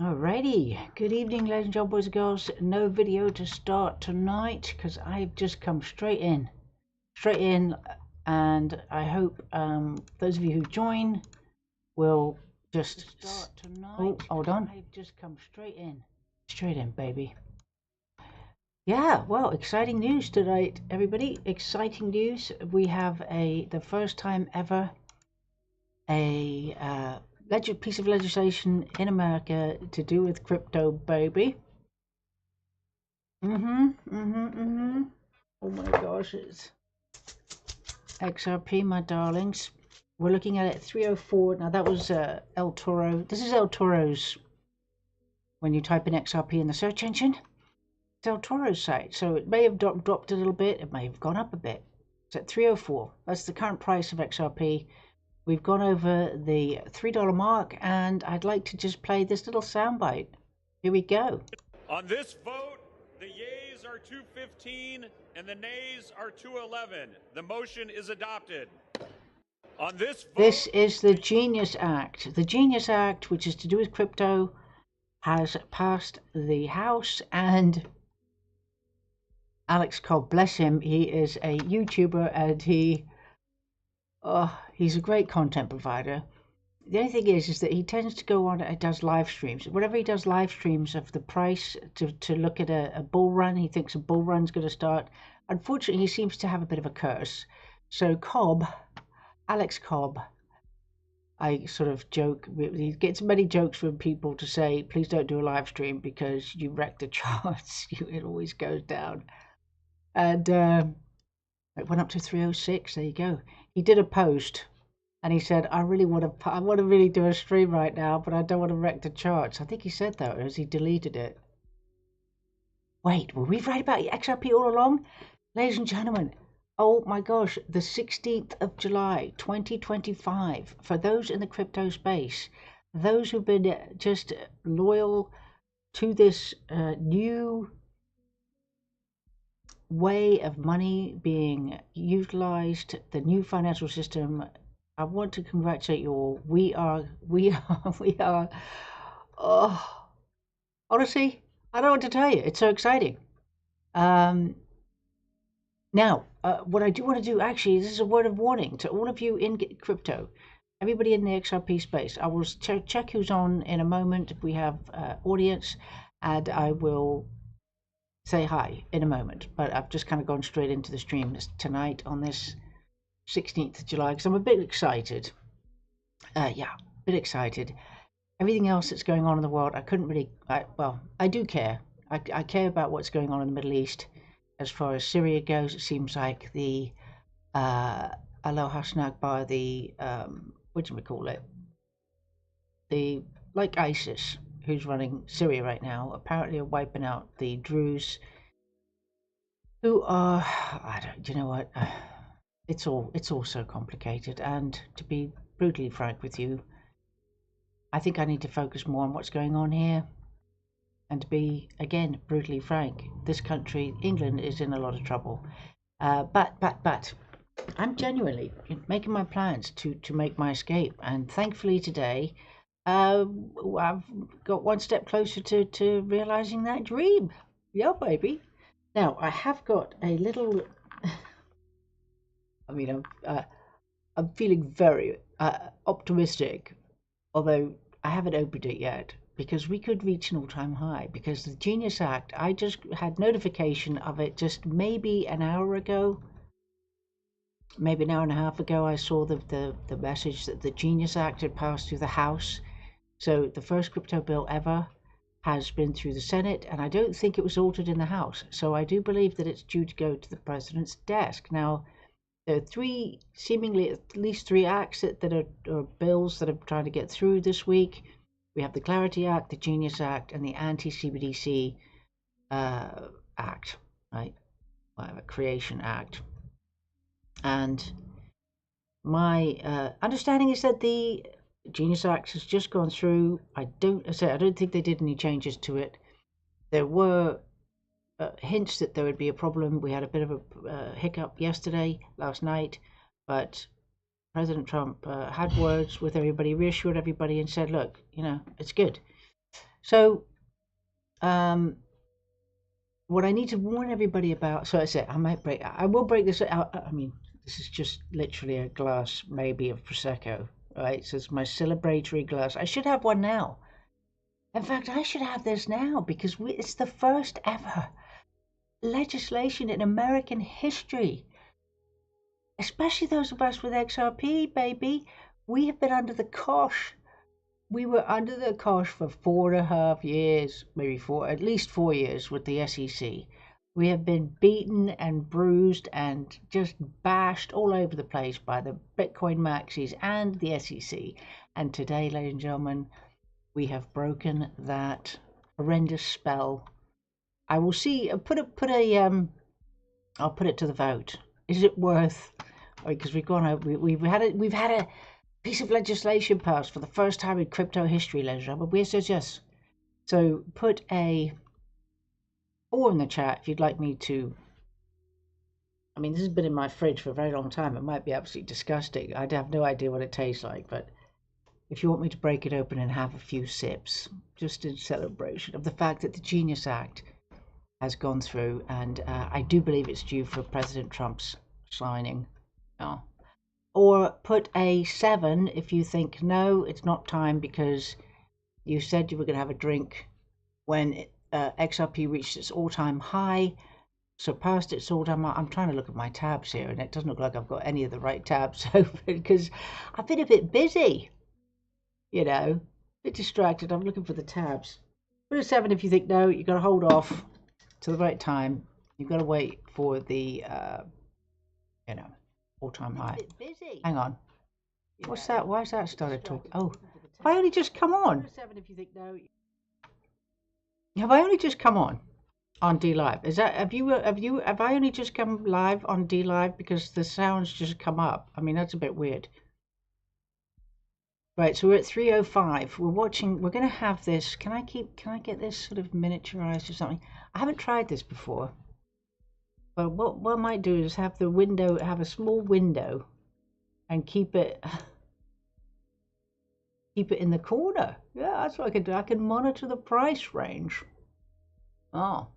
Alrighty, good evening, ladies and gentlemen, boys and girls. No video to start tonight because I've just come straight in, and I hope those of you who join will just start tonight. Oh, hold on. I've just come straight in, baby. Yeah, well, exciting news tonight, everybody. Exciting news. We have the first time ever a piece of legislation in America to do with crypto, baby. Oh my gosh, it's XRP, my darlings. We're looking at it 304. Now that was El Toro. This is El Toro's. When you type in XRP in the search engine, it's El Toro's site. So it may have dropped a little bit. It may have gone up a bit. It's at 304. That's the current price of XRP. We've gone over the $3 mark, and I'd like to just play this little soundbite. Here we go. On this vote, the yeas are 215 and the nays are 211. The motion is adopted. On this vote, this is the Genius Act. The Genius Act, which is to do with crypto, has passed the House, and Alex Cobb, bless him, he is a YouTuber, and he's a great content provider. The only thing is that he tends to go on and does live streams. Whenever he does live streams of the price to look at a bull run, he thinks a bull run's going to start. Unfortunately, he seems to have a bit of a curse. So Alex Cobb, I sort of joke, he gets many jokes from people to say, please don't do a live stream because you wreck the charts. It always goes down. And it went up to 306. There you go. He did a post. And he said, I want to really do a stream right now, but I don't want to wreck the charts. I think he said that, or has he deleted it? Wait, were we right about XRP all along? Ladies and gentlemen, oh my gosh, the 16th of July, 2025. For those in the crypto space, those who've been just loyal to this new way of money being utilized, the new financial system, I want to congratulate you all. We are. Oh, honestly, I don't know what to tell you. It's so exciting. Now, what I do want to do, actually, this is a word of warning to all of you in crypto, everybody in the XRP space. I will check who's on in a moment. We have audience, and I will say hi in a moment. But I've just kind of gone straight into the stream tonight on this 16th of July because I'm a bit excited. Yeah, a bit excited. Everything else that's going on in the world, I couldn't really. Well, I do care. I care about what's going on in the Middle East. As far as Syria goes, it seems like the Aloha Snagbar, the what do we call it? The like ISIS, who's running Syria right now, apparently are wiping out the Druze, who are. I don't. You know what? It's all so complicated, and to be brutally frank with you, I think I need to focus more on what's going on here. And to be, again, brutally frank, this country, England, is in a lot of trouble. But I'm genuinely making my plans to make my escape. And thankfully today, I've got one step closer to realizing that dream. Yeah, baby. Now, I have got a little... I mean, I'm feeling very optimistic, although I haven't opened it yet, because we could reach an all-time high. Because the Genius Act, I just had notification of it just maybe an hour ago, maybe an hour and a half ago. I saw the message that the Genius Act had passed through the House. So the first crypto bill ever has been through the Senate, and I don't think it was altered in the House. So I do believe that it's due to go to the president's desk. Now, there are seemingly at least three acts that are bills that I'm trying to get through this week. We have the Clarity Act, the Genius Act, and the Anti-CBDC Act, right? Whatever, Creation Act. And my understanding is that the Genius Act has just gone through. I don't think they did any changes to it. There were hints that there would be a problem. We had a bit of a hiccup last night, but President Trump had words with everybody, reassured everybody, and said, look, it's good. So, what I need to warn everybody about, so I said, I will break this out. I mean, this is just literally a glass, maybe, of Prosecco, right? So it's my celebratory glass. I should have one now. In fact, I should have this now because it's the first ever legislation in American history, especially those of us with XRP, baby. We have been under the cosh. We were under the cosh for 4.5 years, maybe at least 4 years with the SEC. We have been beaten and bruised and just bashed all over the place by the Bitcoin maxis and the SEC. And today, ladies and gentlemen, we have broken that horrendous spell. I will see. I'll put it to the vote. Is it worth? Because we've had a piece of legislation passed for the first time in crypto history, ladies and gentlemen. We said yes. So put a 4 in the chat if you'd like me to. I mean, this has been in my fridge for a very long time. It might be absolutely disgusting. I have no idea what it tastes like, but if you want me to break it open and have a few sips, just in celebration of the fact that the Genius Act has gone through, and I do believe it's due for President Trump's signing. Oh. Or put a 7 if you think, no, it's not time because you said you were going to have a drink when XRP reached its all-time high, surpassed its all-time high. I'm trying to look at my tabs here, and it doesn't look like I've got any of the right tabs open because I've been a bit busy, a bit distracted. I'm looking for the tabs. Put a 7 if you think, no, you've got to hold off to the right time. You've got to wait for the, all-time high. Hang on. What's that? Why has that started talking? Oh, have I only just come on? Have I only just come on D Live? Is that have I only just come live on D Live because the sounds just come up? I mean, that's a bit weird. Right, so we're at 3:05. We're watching. We're going to have this. Can I get this sort of miniaturized or something? I haven't tried this before. But what I might do is have a small window, and keep it in the corner. Yeah, that's what I can do. I can monitor the price range. Oh.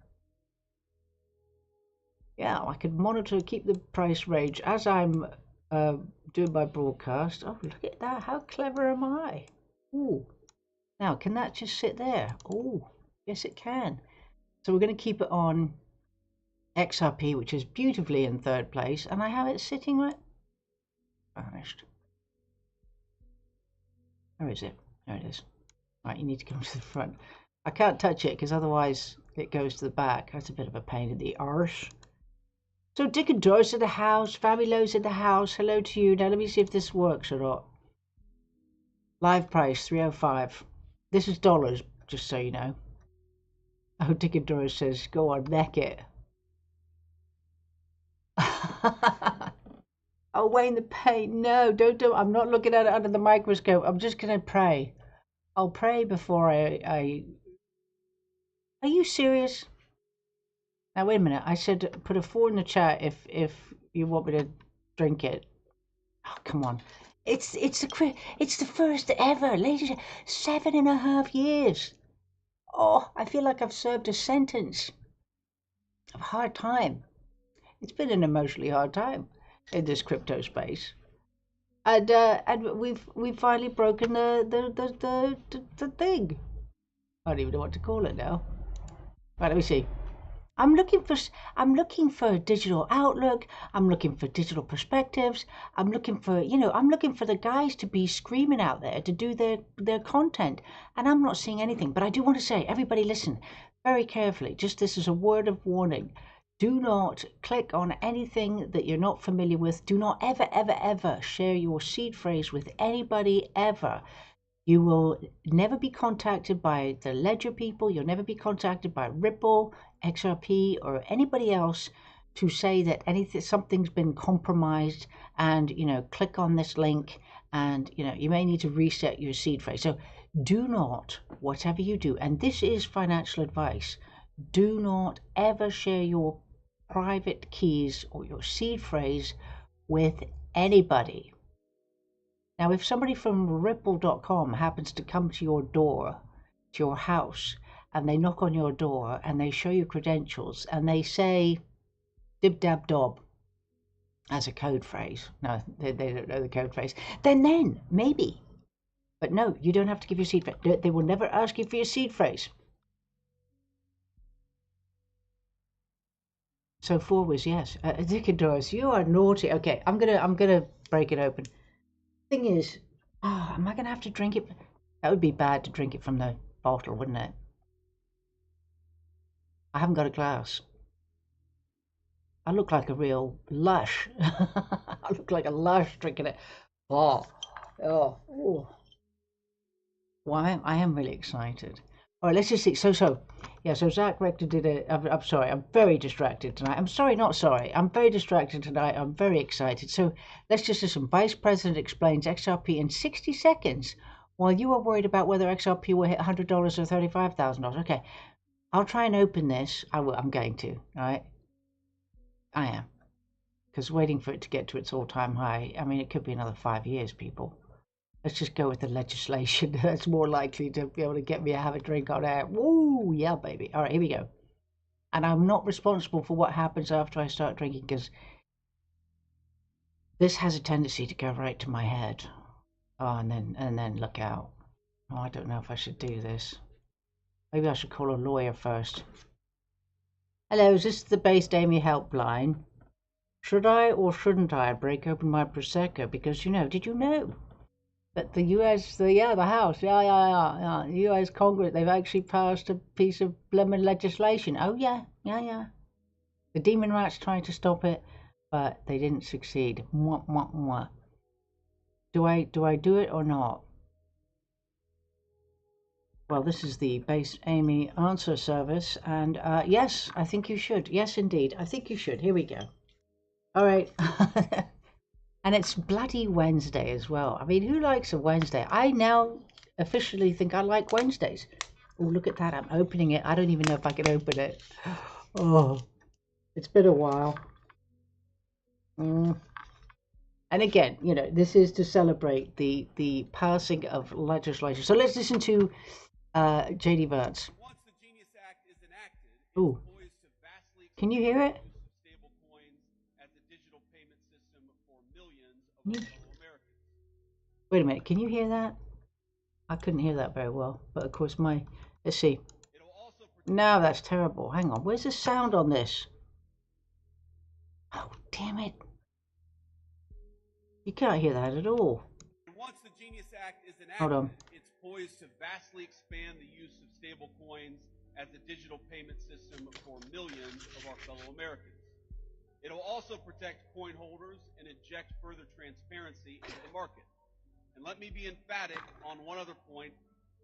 Yeah, I could keep the price range as I'm doing my broadcast. Oh, look at that. How clever am I? Ooh. Now, can that just sit there? Oh, yes it can. So we're going to keep it on XRP, which is beautifully in 3rd place, and I have it sitting right. Vanished. Where is it? There it is. Right, you need to come to the front. I can't touch it because otherwise it goes to the back. That's a bit of a pain in the arse. So Dick and Doris in the house. Fabulo's in the house. Hello to you. Now let me see if this works or not. Live price 305. This is dollars, just so you know. Oh, Dick and Doris says, go on, neck it. Oh, Wayne the pain. No, don't. I'm not looking at it under the microscope. I'm just going to pray. I'll pray before I... Are you serious? Now, wait a minute. I said put a 4 in the chat if you want me to drink it. Oh, come on. It's the first ever, ladies. 7.5 years. Oh, I feel like I've served a sentence of hard time. It's been an emotionally hard time in this crypto space, and we've finally broken the thing. I don't even know what to call it now. Right, let me see. I'm looking for a digital outlook. I'm looking for digital perspectives. I'm looking for the guys to be screaming out there to do their content, and I'm not seeing anything. But I do want to say, everybody, listen very carefully. Just this is a word of warning. Do not click on anything that you're not familiar with. Do not ever share your seed phrase with anybody ever. You will never be contacted by the Ledger people. You'll never be contacted by Ripple, XRP, or anybody else to say that something's been compromised and, click on this link and, you may need to reset your seed phrase. So do not, whatever you do, and this is financial advice, do not ever share your private keys or your seed phrase with anybody. Now, if somebody from Ripple.com happens to come to your door to your house and they knock on your door and they show you credentials and they say dib dab dob as a code phrase. No, they don't know the code phrase. Then maybe. But no, you don't have to give your seed phrase. They will never ask you for your seed phrase. So 4 was yes. Dickendorf, you are naughty. Okay, I'm gonna break it open. Thing is, am I gonna have to drink it? That would be bad to drink it from the bottle, wouldn't it? I haven't got a glass. I look like a real lush. I look like a lush drinking it. Oh. Well, I am really excited. All right, let's just see. So Zach Rector did I'm sorry, I'm very distracted tonight. I'm sorry, not sorry. I'm very distracted tonight. I'm very excited. So let's just listen. Vice President explains XRP in 60 seconds while you are worried about whether XRP will hit $100 or $35,000. Okay, I'll try and open this. I'm going to, all right? I am. Because waiting for it to get to its all-time high, I mean, it could be another 5 years, people. Let's just go with the legislation. That's more likely to be able to get me to have a drink on air. Woo, yeah, baby. All right, here we go. And I'm not responsible for what happens after I start drinking because this has a tendency to go right to my head. Oh, and then look out. Oh, I don't know if I should do this. Maybe I should call a lawyer first. Hello, is this the Based Amy helpline? Should I or shouldn't I break open my Prosecco? Because, did you know that the US, the House, the US Congress, they've actually passed a piece of lemon legislation. Oh, yeah. The demon rats tried to stop it, but they didn't succeed. Mwah, mwah, mwah. Do I do it or not? Well, this is the Base Amy answer service, and yes, I think you should. Yes, indeed, I think you should. Here we go. All right. And it's bloody Wednesday as well. I mean, who likes a Wednesday? I now officially think I like Wednesdays. Oh, look at that. I'm opening it. I don't even know if I can open it. Oh, it's been a while. And again, this is to celebrate the passing of legislation. So let's listen to J.D. Vance. Once the Genius Act is enacted, Ooh. poised to vastly Can you hear it? stable coins as a digital payment system for millions of fellow Americans. Wait a minute, can you hear that? I couldn't hear that very well, but of course let's see. No, that's terrible. Hang on, where's the sound on this? Oh, damn it. You can't hear that at all. Once the Genius Act is enacted, Hold on. it's poised to vastly expand the use of stable coins as a digital payment system for millions of our fellow Americans. It'll also protect coin holders and inject further transparency into the market. And let me be emphatic on one other point.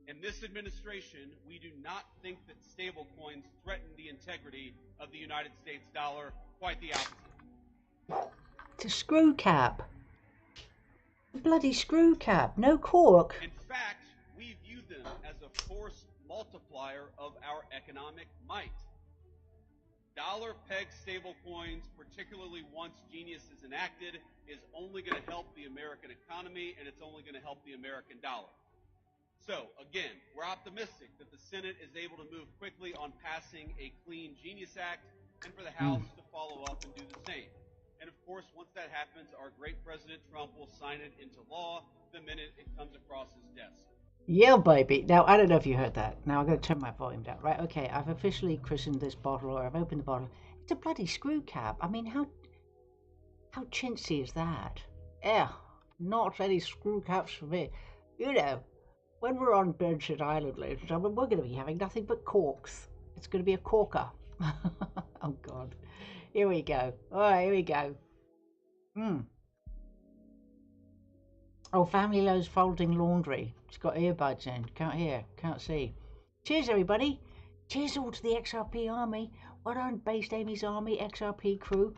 In this administration, we do not think that stable coins threaten the integrity of the United States dollar. Quite the opposite. It's a screw cap. A bloody screw cap. No cork. In fact, we view them as a force multiplier of our economic might. Dollar-pegged stablecoins, particularly once Genius is enacted, is only going to help the American economy, and it's only going to help the American dollar. So, again, we're optimistic that the Senate is able to move quickly on passing a clean Genius Act, and for the House to follow up and do the same. And of course, once that happens, our great President Trump will sign it into law the minute it comes across his desk. Yeah, baby. Now, I don't know if you heard that. Now, I'm going to turn my volume down. Right, okay, I've officially christened this bottle, or I've opened the bottle. It's a bloody screw cap. I mean, how chintzy is that? Not any screw caps for me. When we're on Birdshed Island, ladies and gentlemen, we're going to be having nothing but corks. It's going to be a corker. Oh, God. Here we go. All right, here we go. Oh, Family Lowe's folding laundry. It's got earbuds in. Can't hear, can't see. Cheers, everybody. Cheers all to the XRP army. Well done, Based Amy's army, XRP crew.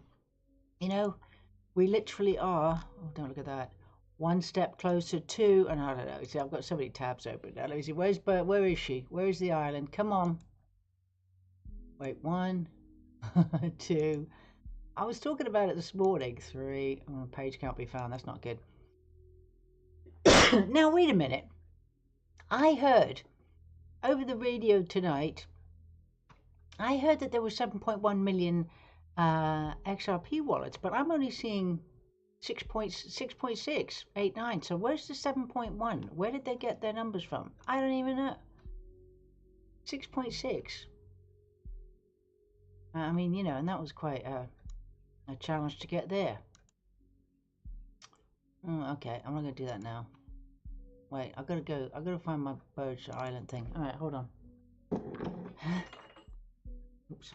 We literally are, oh, don't look at that, one step closer to, and I don't know, see, I've got so many tabs open now. Let me see, where is she? Where is the island? Come on. Wait, 1, 2. I was talking about it this morning. 3. Oh, page can't be found. That's not good. Now, wait a minute. I heard over the radio tonight, I heard that there were 7.1 million XRP wallets, but I'm only seeing 6.689. So where's the 7.1? Where did they get their numbers from? I don't even know. 6.6. I mean, you know, and that was quite a challenge to get there. Okay, I'm not going to do that now. Wait, I've got to go. I've got to find my Birch Island thing. All right, hold on. Oops.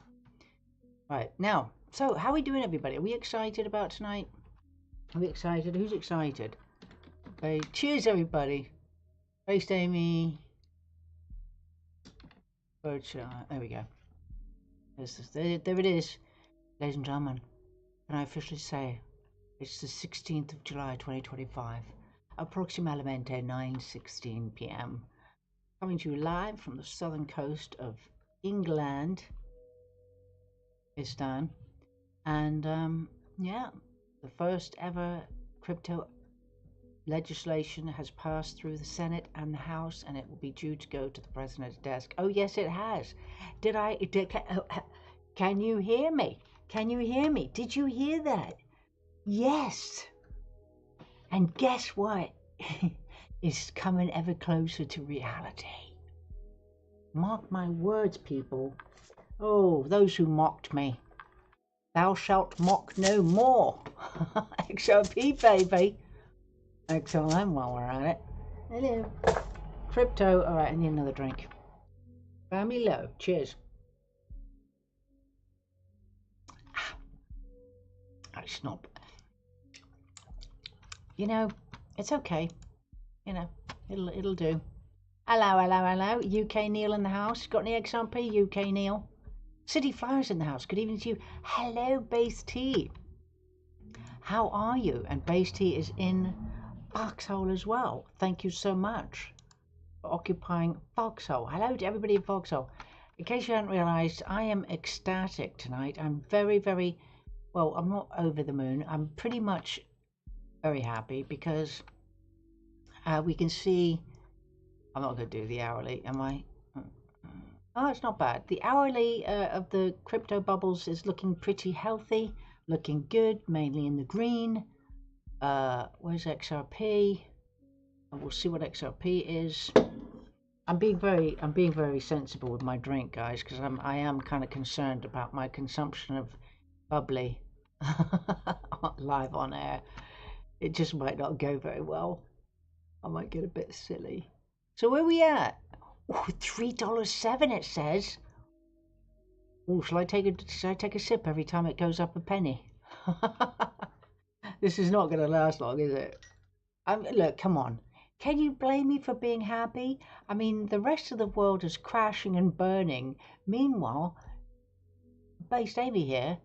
Right, now, so how are we doing, everybody? Are we excited about tonight? Are we excited? Who's excited? Okay, cheers, everybody. Based Amy. Birch, there we go. There it is. Ladies and gentlemen, can I officially say it's the 16th of July 2025, approximately 9:16 p.m. Coming to you live from the southern coast of England, and yeah, the first ever crypto legislation has passed through the Senate and the House, and it will be due to go to the president's desk. Oh yes, it has. Can you hear me? Can you hear me? Did you hear that? Yes. And guess what? It's coming ever closer to reality. Mark my words, people. Oh, those who mocked me. Thou shalt mock no more. XRP, baby. XLM while we're at it. Hello. Crypto. All right, I need another drink. Family low. Cheers. It's not. You know, it's okay. You know, it'll do. Hello. UK Neil in the house. Got any XRP? UK Neil. City Flowers in the house. Good evening to you. Hello, Base T. How are you? And Base T is in Foxhole as well. Thank you so much for occupying Foxhole. Hello to everybody in Foxhole. In case you hadn't realised, I am ecstatic tonight. I'm very, very, well, I'm not over the moon. I'm pretty much very happy because we can see, I'm not going to do the hourly, am I? Oh, it's not bad. The hourly of the crypto bubbles is looking pretty healthy, looking good, mainly in the green. Where's XRP? We'll see what XRP is. I'm being very sensible with my drink, guys, because I am kind of concerned about my consumption of bubbly live on air. It just might not go very well. I might get a bit silly. So where are we at? Oh, $3.07 it says. Oh, shall I take a sip every time it goes up a penny? This is not going to last long, is it? Look, come on. Can you blame me for being happy? I mean, the rest of the world is crashing and burning. Meanwhile, Based Amy here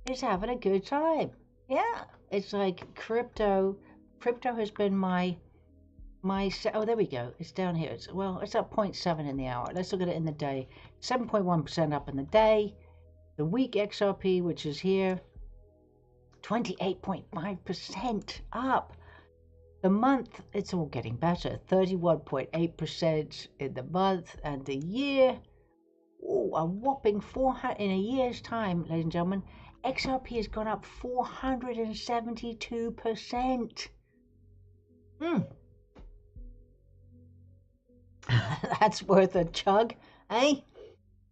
is having a good time. Yeah, it's like crypto has been my oh, there we go. It's down here. It's up 0.7 in the hour. Let's look at it in the day. 7.1% up in the day. The week XRP, which is here, 28.5% up. The month, it's all getting better. 31.8% in the month, and the year, a whopping 400 in a year's time, ladies and gentlemen. XRP has gone up 472%. That's worth a chug, eh?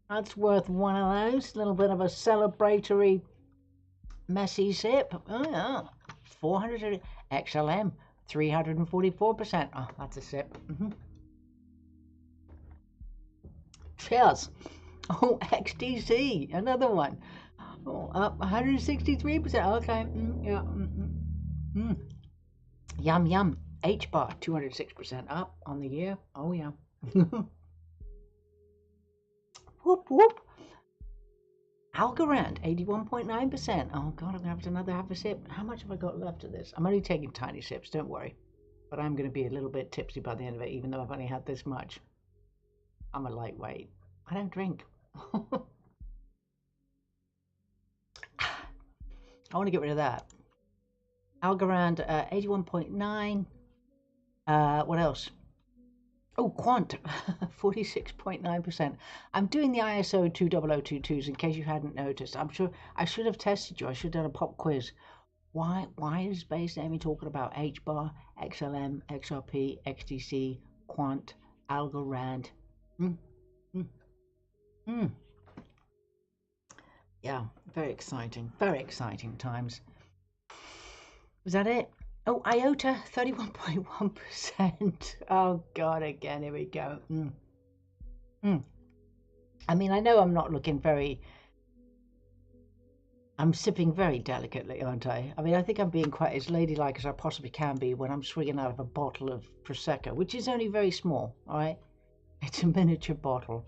That's worth one of those. A little bit of a celebratory messy sip. Oh yeah. 400 XLM, 344%. Oh, that's a sip. Cheers. Oh, XDC, another one. Oh, up 163%. Okay. Yeah. Yum. H-bar, 206% up on the year. Oh, yeah. Whoop. Algorand, 81.9%. Oh, God, I'm going to have a sip. How much have I got left of this? I'm only taking tiny sips, don't worry. But I'm going to be a little bit tipsy by the end of it, even though I've only had this much. I'm a lightweight. I don't drink. I want to get rid of that. Algorand, 81.9. What else? Oh, Quant, 46.9%. I'm doing the ISO 20022s in case you hadn't noticed. I'm sure I should have tested you. I should have done a pop quiz. Why is Base Amy talking about HBAR, XLM, XRP, XDC, Quant, Algorand? Yeah, very exciting times. Was that it? Oh, IOTA, 31.1%. Oh, God, again, here we go. I mean, I know I'm not looking very... I'm sipping very delicately, aren't I? I mean, I think I'm being quite as ladylike as I possibly can be when I'm swinging out of a bottle of Prosecco, which is only very small, all right? It's a miniature bottle.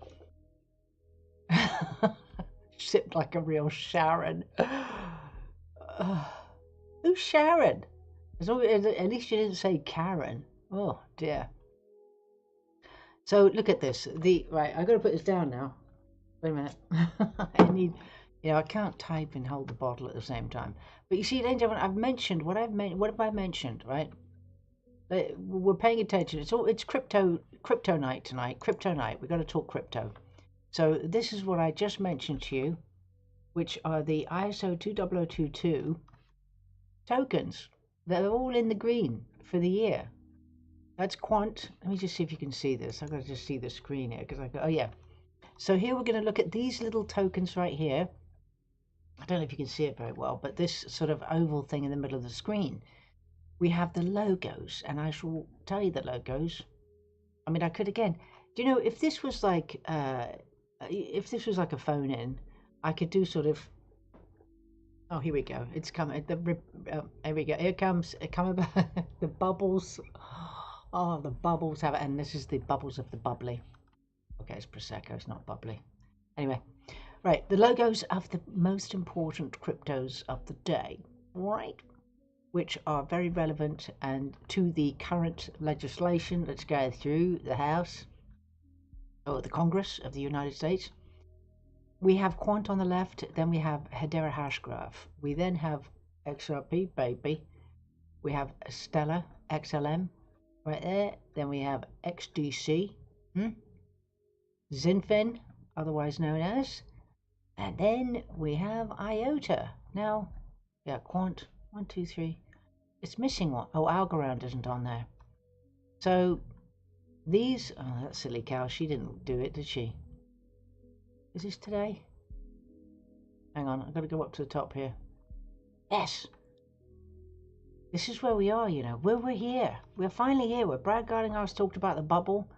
Sipped like a real Sharon. Who's Sharon? At least you didn't say Karen. Oh dear. So look at this. Right, I've got to put this down now. Wait a minute. I need, I can't type and hold the bottle at the same time. But you see, ladies and gentlemen, I've mentioned what have I mentioned, right? We're paying attention. It's crypto night tonight. Crypto night. We've got to talk crypto. So this is what I just mentioned to you, which are the ISO 20022 tokens. They're all in the green for the year. That's Quant. Let me just see if you can see this. I've got to just see the screen here because oh yeah. So here we're going to look at these little tokens right here. I don't know if you can see it very well, but this sort of oval thing in the middle of the screen. We have the logos, and I shall tell you the logos. I mean, I could again. Do you know if this was like a phone in, I could do sort of. Oh, here we go. It's coming. Here we go. Here comes. It coming back. The bubbles. Oh, the bubbles have it, and this is the bubbles of the bubbly. Okay, it's Prosecco. It's not bubbly. Anyway, right. The logos of the most important cryptos of the day, right? Which are very relevant and to the current legislation that's going through the House or the Congress of the United States. We have Quant on the left, then we have Hedera Hashgraph. We then have XRP, baby. We have Stellar, XLM, right there. Then we have XDC, Zinfin, otherwise known as. And then we have IOTA. Now, yeah, Quant, 1, 2, 3. It's missing one. Oh, Algorand isn't on there. So these, oh, that silly cow, she didn't do it, did she? Is this today? Hang on, I've got to go up to the top here. Yes. This is where we are, we're here. We're finally here. Where Brad Garlinghouse talked about the bubble.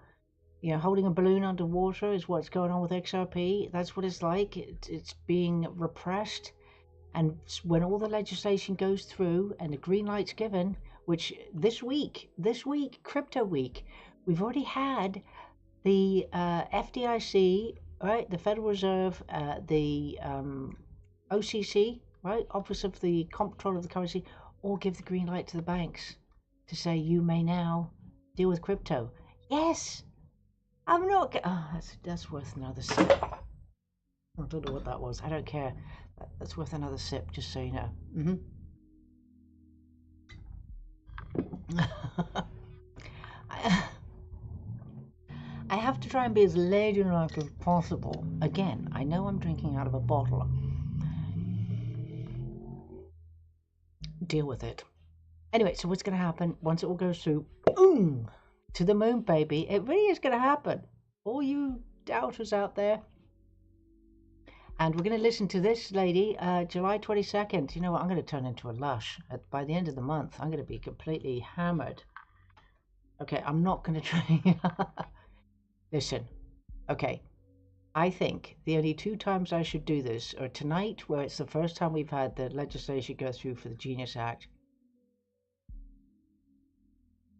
Holding a balloon underwater is what's going on with XRP. That's what it's like. It's being repressed. And when all the legislation goes through and the green light's given, which this week, Crypto Week, we've already had the FDIC, right, the Federal Reserve, the OCC, right, Office of the Comptroller of the Currency, all give the green light to the banks to say you may now deal with crypto. Yes, I'm not. Oh, that's worth another sip. I don't know what that was. I don't care. That's worth another sip, just so you know. I have to try and be as ladylike as possible. Again, I know I'm drinking out of a bottle. Deal with it. Anyway, so what's going to happen once it all goes through? To the moon, baby. It really is going to happen. All you doubters out there. And we're going to listen to this lady, July 22nd. You know what? I'm going to turn into a lush. By the end of the month, I'm going to be completely hammered. Okay, I'm not going to try. Listen, okay. I think the only 2 times I should do this are tonight, where it's the first time we've had the legislation go through for the Genius Act.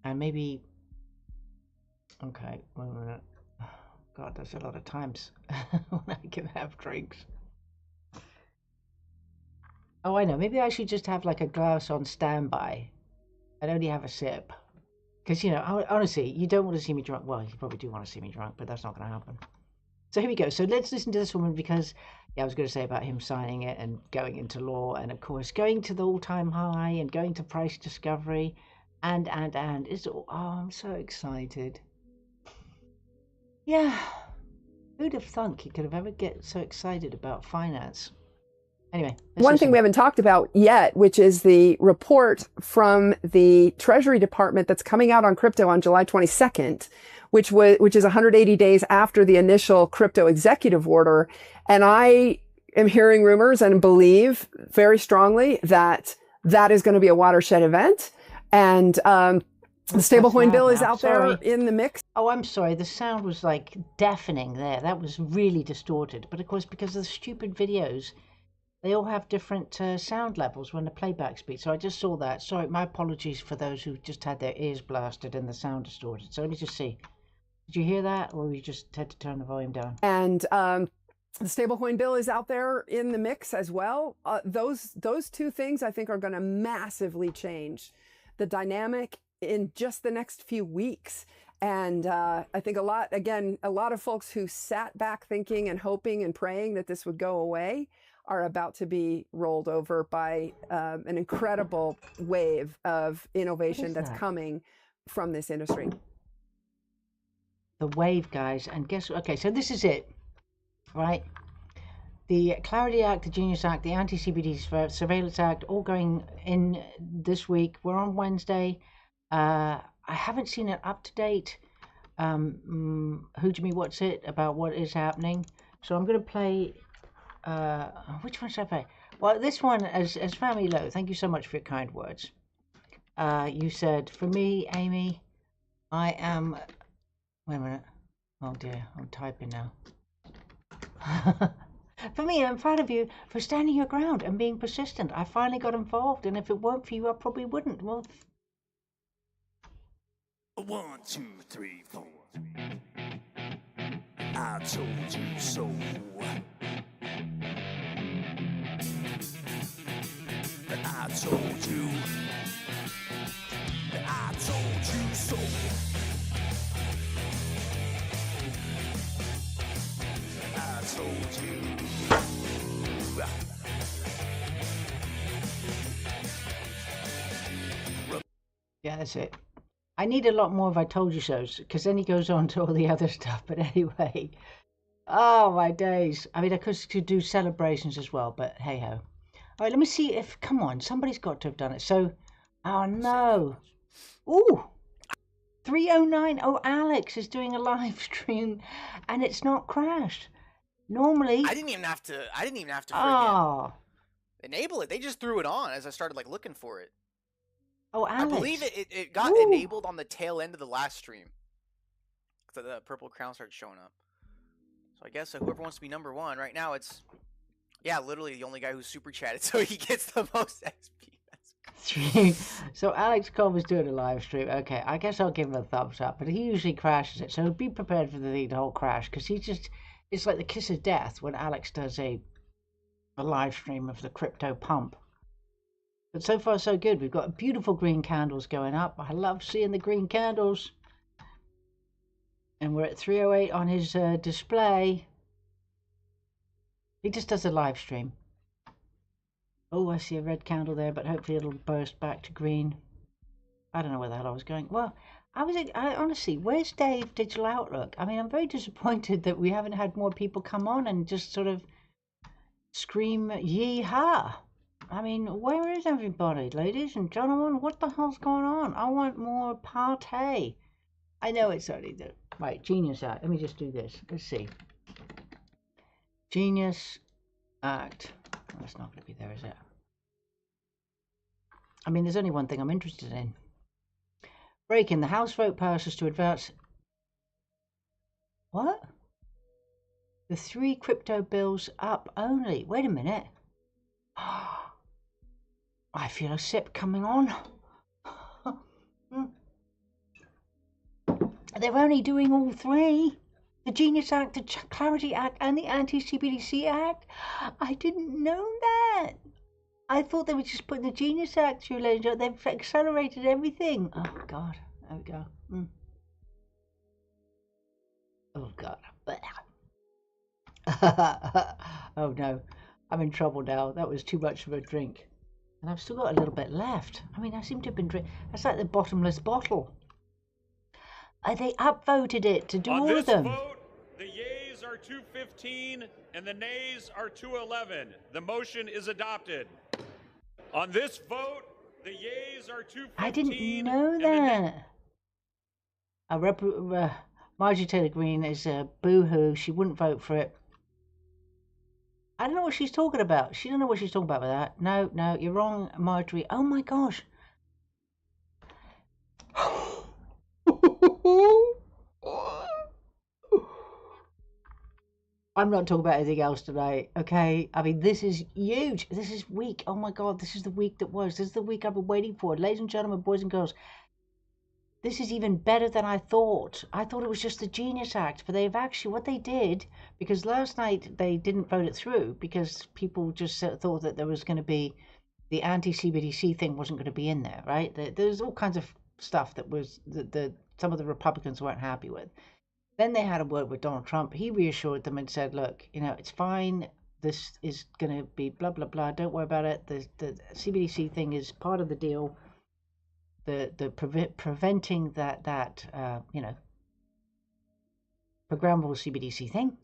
And maybe... Okay, wait a minute. God, there's a lot of times when I can have drinks. Oh, I know. Maybe I should just have like a glass on standby and only have a sip. Because, honestly, you don't want to see me drunk. Well, you probably do want to see me drunk, but that's not going to happen. So here we go. So let's listen to this woman because, I was going to say about him signing it and going into law and, of course, going to the all-time high and going to price discovery and it's all... Oh, I'm so excited. Yeah, who'd have thunk he could have ever get so excited about finance? Anyway, let's One thing we listen. haven't talked about yet, which is the report from the Treasury Department that's coming out on crypto on July 22nd, which is 180 days after the initial crypto executive order. And I am hearing rumors and believe very strongly that that is going to be a watershed event. And the stablecoin bill is out there in the mix. Oh, I'm sorry. The sound was like deafening there. That was really distorted. But of course, because of the stupid videos, they all have different sound levels when the playback speeds. So I just saw that. Sorry, my apologies for those who just had their ears blasted and the sound distorted. So let me just see. Did you hear that, or you just had to turn the volume down? And the stablecoin bill is out there in the mix as well. Those two things I think are going to massively change the dynamic in just the next few weeks. And I think a lot of folks who sat back thinking and hoping and praying that this would go away are about to be rolled over by an incredible wave of innovation that's coming from this industry. The wave, guys. And guess what? Okay, so this is it, right? The Clarity Act, the Genius Act, the Anti-CBD Surveillance Act, all going in this week. We're on Wednesday. I haven't seen an up-to-date Who to Me What's It about what is happening. So I'm going to play... which one should I play? Well, this one, as Family Low, thank you so much for your kind words. You said, for me, Amy, I am... Wait a minute. Oh dear, I'm typing now. For me, I'm proud of you for standing your ground and being persistent. I finally got involved, and if it weren't for you, I probably wouldn't. Well, 1, 2, 3, 4. I told you so. I told you. I told you so. I told you. Yeah, that's it. I need a lot more of I told you so's, because then he goes on to all the other stuff. But anyway, oh my days. I mean, I could do celebrations as well, but hey ho. All right, let me see if, come on, somebody's got to have done it. So, oh no. Ooh, 309. Oh, Alex is doing a live stream and it's not crashed. Normally. I didn't even have to Oh. enable it. They just threw it on as I started like looking for it. Oh, Alex. I believe it got enabled on the tail end of the last stream. So the purple crown started showing up. So I guess whoever wants to be number one right now, it's literally the only guy who's super chatted, so he gets the most XP. So Alex Culver's doing a live stream. Okay, I guess I'll give him a thumbs up, but he usually crashes it. So be prepared for the whole crash, because it's like the kiss of death when Alex does a live stream of the crypto pump. But so far so good. We've got beautiful green candles going up. I love seeing the green candles. And we're at 308 on his display. He just does a live stream. Oh, I see a red candle there, but hopefully it'll burst back to green. I don't know where the hell I was going. Well, I honestly, where's Dave Digital Outlook? I mean, I'm very disappointed that we haven't had more people come on and just sort of scream yee-haw. I mean, where is everybody, ladies and gentlemen? What the hell's going on? I want more party. I know it's only the... Right, Genius Act. Let me just do this. Let's see. Genius Act. Well, it's not going to be there, is it? I mean, there's only one thing I'm interested in. Breaking. The House vote passes to advance... What? The 3 crypto bills up only. Wait a minute. I feel a sip coming on. They're only doing all 3. The Genius Act, the Clarity Act, and the Anti-CBDC Act. I didn't know that. I thought they were just putting the Genius Act through, ladies and gentlemen. They've accelerated everything. Oh, God. There we go. Oh, God. Oh, no. I'm in trouble now. That was too much of a drink. And I've still got a little bit left. I mean, I seem to have been drinking. That's like the bottomless bottle. They upvoted it to do all of them. On this vote, are 215 and the nays are 211. The motion is adopted. On this vote, the yeas are 215. I didn't know and the nays- that. Marjorie Taylor Greene is a boo-hoo. She wouldn't vote for it. I don't know what she's talking about. She don't know what she's talking about with that. No, no, you're wrong, Marjorie. Oh my gosh. I'm not talking about anything else today, okay? I mean, this is huge. This is week. Oh my God, this is the week that was. This is the week I've been waiting for. Ladies and gentlemen, boys and girls, this is even better than I thought. I thought it was just the Genius Act, but they've actually, what they did, because last night they didn't vote it through because people just thought that there was going to be, the anti-CBDC thing wasn't going to be in there, right? There's all kinds of stuff that was, some of the Republicans weren't happy with. Then they had a word with Donald Trump. He reassured them and said, look, you know, it's fine. This is going to be blah, blah, blah. Don't worry about it. The CBDC thing is part of the deal. Preventing that you know, programmable CBDC thing.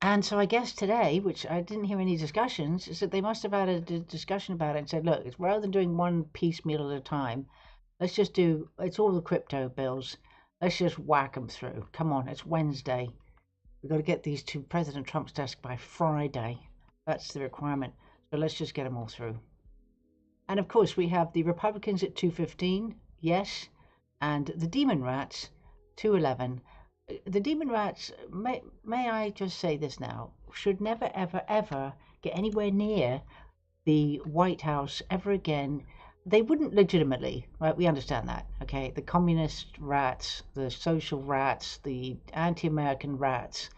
And so I guess today, which I didn't hear any discussions, is that they must have had a discussion about it and said, look, it's rather than doing one piecemeal at a time, let's just do, it's all the crypto bills. Let's just whack them through. Come on, it's Wednesday. We've got to get these to President Trump's desk by Friday. That's the requirement. So let's just get them all through. And of course, we have the Republicans at 215, yes, and the Demon Rats, 211. The Demon Rats, may I just say this now, should never, ever, ever get anywhere near the White House ever again. They wouldn't legitimately, right? We understand that, okay? The communist rats, the social rats, the anti-American rats,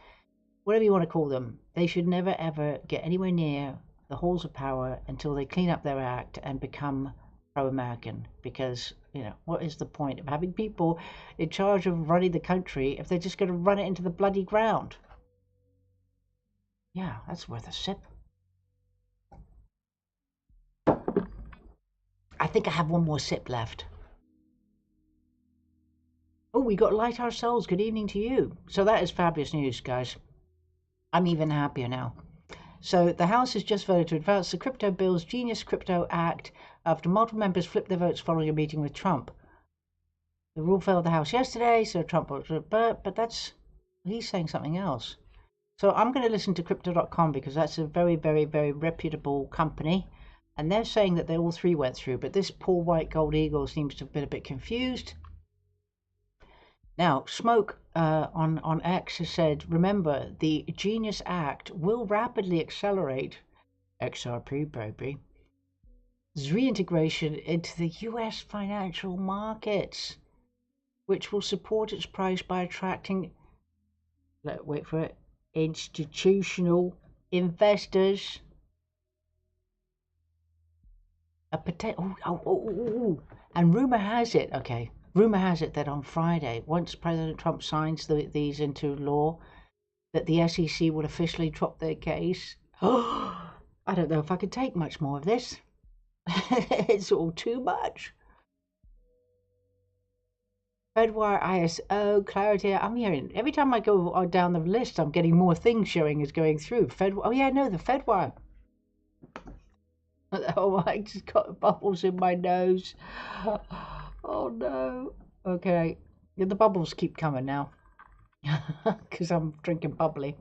whatever you want to call them, they should never, ever get anywhere near the halls of power until they clean up their act and become pro-American. Because, you know, what is the point of having people in charge of running the country if they're just going to run it into the bloody ground? Yeah, that's worth a sip. I think I have one more sip left. Oh, we got Light Our Souls. Good evening to you. So that is fabulous news, guys. I'm even happier now. So the House has just voted to advance the crypto bill's Genius Crypto Act after multiple members flipped their votes following a meeting with Trump. The rule failed the House yesterday, so Trump voted, but that's, he's saying something else. So I'm going to listen to Crypto.com because that's a very, very, very reputable company. And they're saying that they all three went through, but this poor white gold eagle seems to have been a bit confused. Now, Smoke on X has said, remember, the Genius Act will rapidly accelerate XRP, baby, reintegration into the US financial markets, which will support its price by attracting, wait for it, institutional investors. And rumor has it, rumor has it that on Friday, once President Trump signs these into law, that the SEC will officially drop their case. I don't know if I could take much more of this. It's all too much. Fedwire, ISO, Clarity. I'm hearing every time I go down the list, I'm getting more things showing as going through. Fedwire. Oh yeah, no, the Fedwire. Oh, I just got bubbles in my nose. Oh no. Okay, the bubbles keep coming now because I'm drinking bubbly.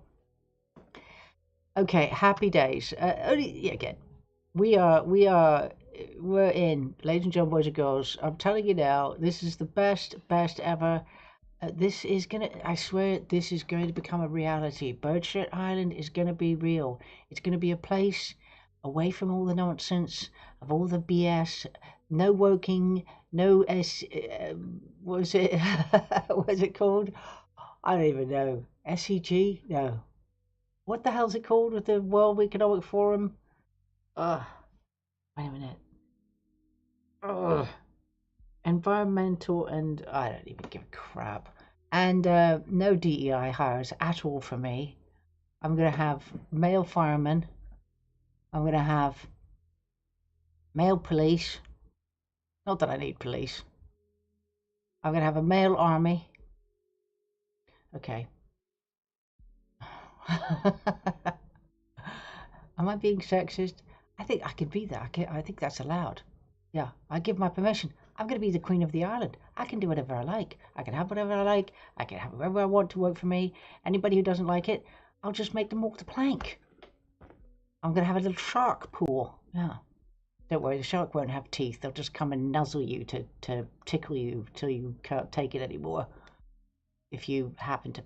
Okay, happy days. Again, we're in, ladies and gentlemen, boys and girls. I'm telling you now, this is the best ever. This is gonna, I swear, this is going to become a reality. Birdshirt Island is gonna be real. It's gonna be a place away from all the nonsense of all the BS. No woking, no what was it? What was it called? I don't even know. SEG? No. What the hell's it called with the World Economic Forum? Wait a minute. Environmental and I don't even give a crap. And no DEI hires at all for me. I'm gonna have male firemen. I'm gonna have male police. Not that I need police. I'm gonna have a male army. Okay. Am I being sexist? I think I could be that. I think that's allowed. Yeah, I give my permission. I'm going to be the queen of the island. I can do whatever I like. I can have whatever I like. I can have whoever I want to work for me. Anybody who doesn't like it, I'll just make them walk the plank. I'm going to have a little shark pool. Yeah. Don't worry, the shark won't have teeth. They'll just come and nuzzle you to tickle you till you can't take it anymore. If you happen to,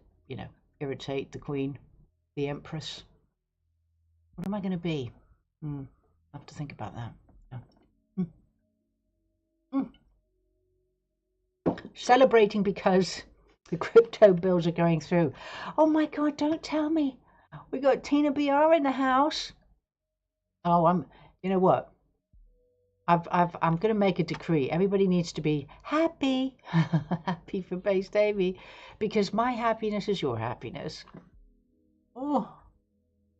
irritate the queen, the empress. What am I going to be? I have to think about that. Celebrating because the crypto bills are going through. Oh my God, don't tell me. We got Tina BR in the house. Oh, you know what? I'm going to make a decree. Everybody needs to be happy. Happy for Based Amy. Because my happiness is your happiness. Oh.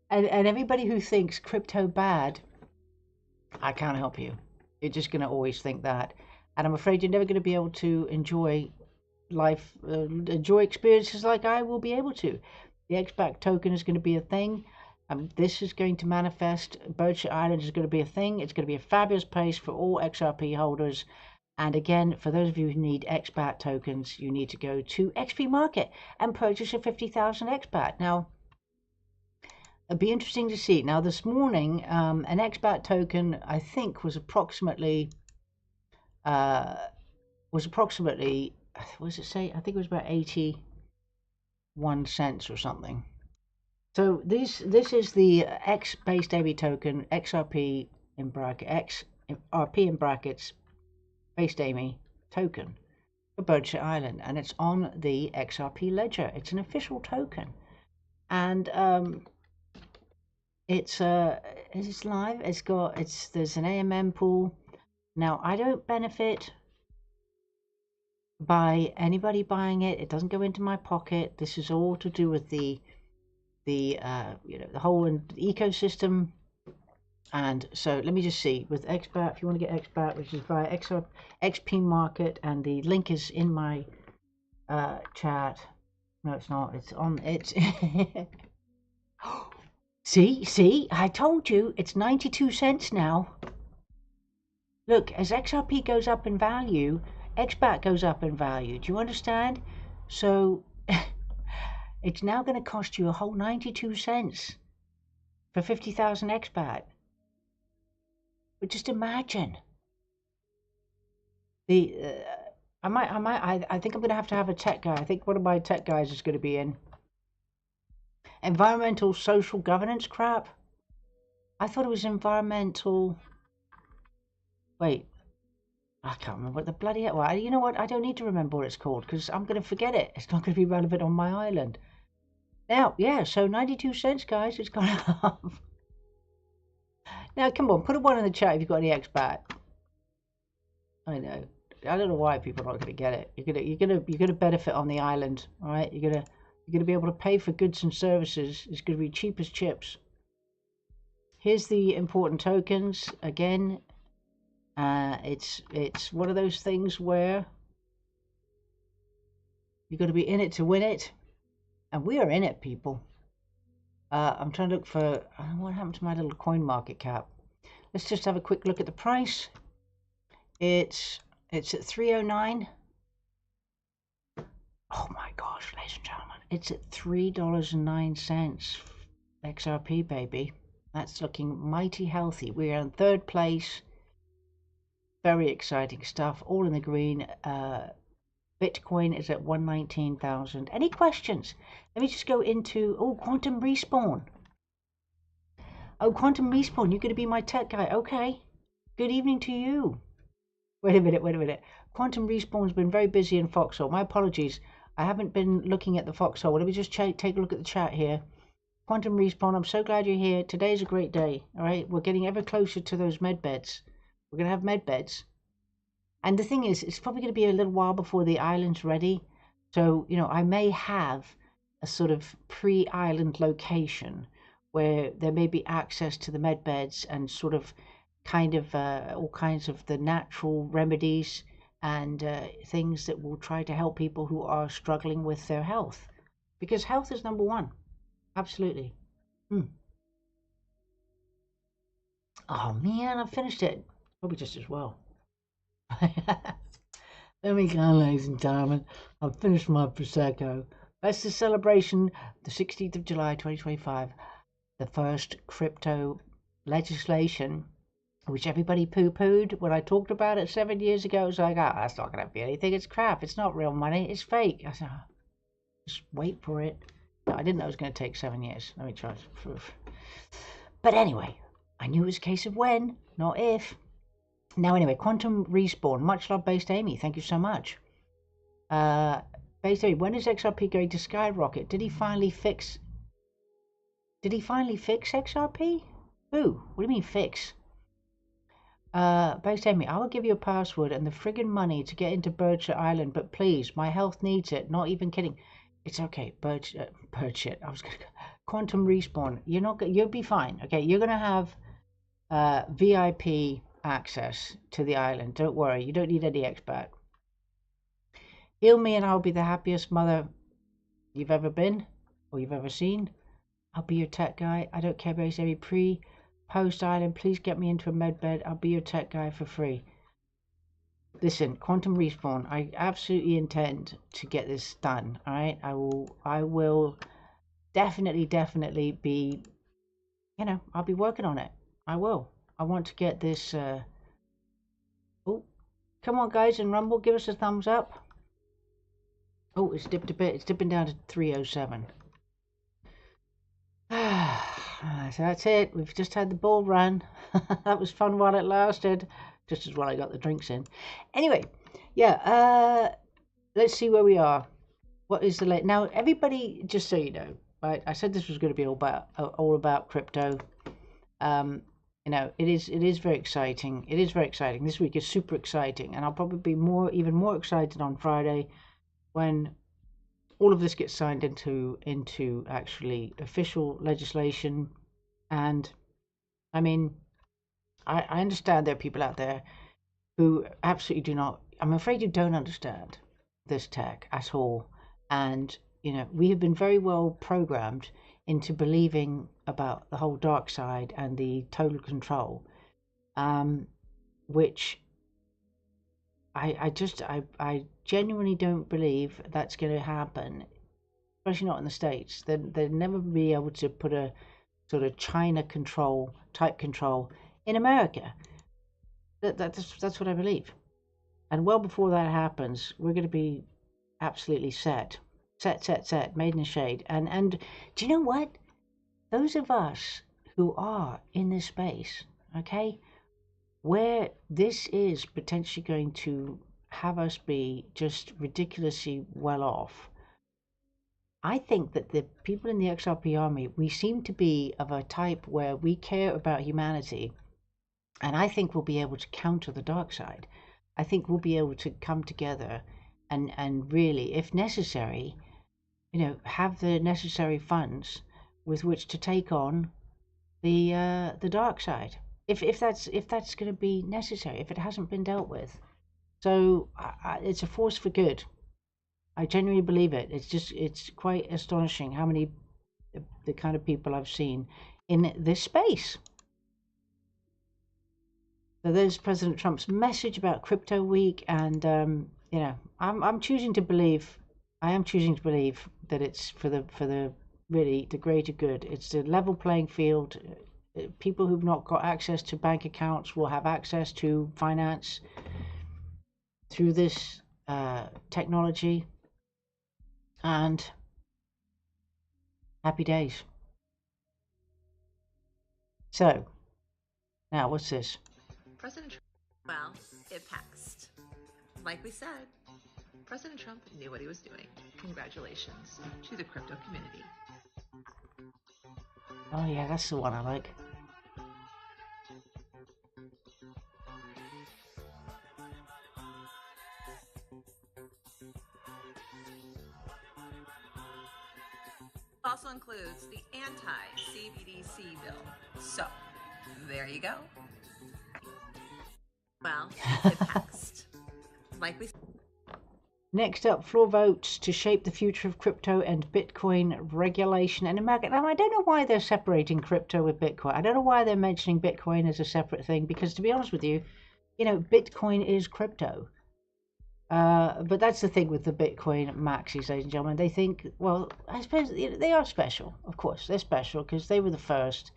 And everybody who thinks crypto bad, I can't help you. You're just going to always think that. And I'm afraid you're never going to be able to enjoy life, enjoy experiences like I will be able to. The XBAC token is going to be a thing. This is going to manifest. Birdshot Island is going to be a thing. It's going to be a fabulous place for all XRP holders. And again, for those of you who need XBAT tokens, you need to go to XP Market and purchase a 50,000 XBAT. Now, it'd be interesting to see. Now, this morning, an XBAT token, I think, was approximately, what does it say? I think it was about 81 cents or something. So this is the X-based AB token, XRP in bracket, XRP in brackets, based Amy token for Birdshot Island, and it's on the XRP ledger. It's an official token, and it's live. There's an AMM pool. Now I don't benefit by anybody buying it. It doesn't go into my pocket. This is all to do with the whole ecosystem. And so let me just see with XBAT. If you want to get XBAT, which is via XP Market, and the link is in my chat. No, it's not. It's on. It's see. I told you. It's 92 cents now. Look, as XRP goes up in value, XBAT goes up in value. Do you understand? So it's now going to cost you a whole 92 cents for 50,000 XBAT. But just imagine I think I'm going to have a tech guy. I think one of my tech guys is going to be in. Environmental social governance crap. I thought it was environmental. Wait, I can't remember what the bloody hell. Well, you know what? I don't need to remember what it's called because I'm going to forget it. It's not going to be relevant on my island. Now, yeah, so 92 cents, guys. It's gone up. Now, come on, put a 1 in the chat if you've got any XBAT. I know. I don't know why people are not going to get it. You're gonna benefit on the island, all right? You're gonna be able to pay for goods and services. It's going to be cheap as chips. Here's the important tokens again. It's one of those things where you've got to be in it to win it, and we are in it, people. I'm trying to look for what happened to my little coin market cap. Let's just have a quick look at the price. It's at 309. Oh my gosh, ladies and gentlemen, it's at $3.09 XRP, baby. That's looking mighty healthy. We're in 3rd place. Very exciting stuff, all in the green. Bitcoin is at 119,000. Any questions? Let me just go into, Quantum Respawn. Quantum Respawn, you're going to be my tech guy. Okay. Good evening to you. Wait a minute. Quantum Respawn's been very busy in Foxhole. My apologies. I haven't been looking at the Foxhole. Let me just take a look at the chat here. Quantum Respawn, I'm so glad you're here. Today's a great day. All right. We're getting ever closer to those med beds. We're going to have med beds. And the thing is, it's probably going to be a little while before the island's ready. So, I may have a sort of pre-island location where there may be access to the med beds and sort of all kinds of the natural remedies and things that will try to help people who are struggling with their health. Because health is number one. Absolutely. Oh man, I finished it. Probably just as well. There we go, ladies and gentlemen. I've finished my Prosecco. That's the celebration, the 16th of July 2025. The first crypto legislation, which everybody poo-pooed when I talked about it 7 years ago. It was like, oh, that's not going to be anything. It's crap. It's not real money. It's fake. I said, oh, just wait for it. No, I didn't know it was going to take 7 years. Let me try to prove. But anyway, I knew it was a case of when, not if. Now anyway, Quantum Respawn. Much love, Based Amy. Thank you so much. Based Amy, when is XRP going to skyrocket? Did he finally fix XRP? Who? What do you mean fix? Based Amy, I will give you a password and the friggin' money to get into Birdshit Island, but please, my health needs it. Not even kidding. It's okay, Birdshit. I was gonna go. Quantum Respawn. You'll be fine. Okay, you're gonna have VIP access to the island. Don't worry. You don't need any expat. Heal me and I'll be the happiest mother you've ever been or you've ever seen. I'll be your tech guy. I don't care about every post island. Please get me into a med bed. I'll be your tech guy for free. Listen, Quantum Respawn, I absolutely intend to get this done. All right, I will definitely be, I'll be working on it. I will. I want to get this. Oh, come on, guys, in Rumble, give us a thumbs up. Oh, it's dipped a bit. It's dipping down to 307. So that's it. We've just had the bull run. That was fun while it lasted. Just as well I got the drinks in. Anyway, yeah, let's see where we are. What is the late? Now, everybody, just so you know, right? I said this was going to be all about crypto. It is very exciting. It is very exciting. This week is super exciting, and I'll probably be even more excited on Friday when all of this gets signed into actually official legislation. And I mean, I understand there are people out there who absolutely do not. I'm afraid you don't understand this tech at all. And we have been very well programmed into believing about the whole dark side and the total control, which I genuinely don't believe that's going to happen, especially not in the States. They'd never be able to put a sort of China type control in America. That's what I believe. And well before that happens, we're going to be absolutely set, made in the shade. And do you know what? Those of us who are in this space, okay, where this is potentially going to have us be just ridiculously well off, I think that the people in the XRP army, we seem to be of a type where we care about humanity, and I think we'll be able to counter the dark side. I think we'll be able to come together and really, if necessary, have the necessary funds with which to take on the dark side. If that's going to be necessary, if it hasn't been dealt with. So it's a force for good. I genuinely believe it. It's quite astonishing how many the kind of people I've seen in this space. So there's President Trump's message about Crypto Week, and I'm choosing to believe. I am choosing to believe that it's for the really the greater good. It's the level playing field. People who've not got access to bank accounts will have access to finance through this technology, and happy days. So now what's this? President Trump, well, it passed. Like we said, President Trump knew what he was doing. Congratulations to the crypto community. Oh yeah, that's the one I like. Also includes the anti-CBDC bill. So, there you go. Well, it passed. Like we Next up, floor votes to shape the future of crypto and Bitcoin regulation in America. Now, I don't know why they're separating crypto with Bitcoin. I don't know why they're mentioning Bitcoin as a separate thing, because to be honest with you, Bitcoin is crypto. But that's the thing with the Bitcoin maxis, ladies and gentlemen. They think, well, I suppose they are special. Of course, they're special because they were the first.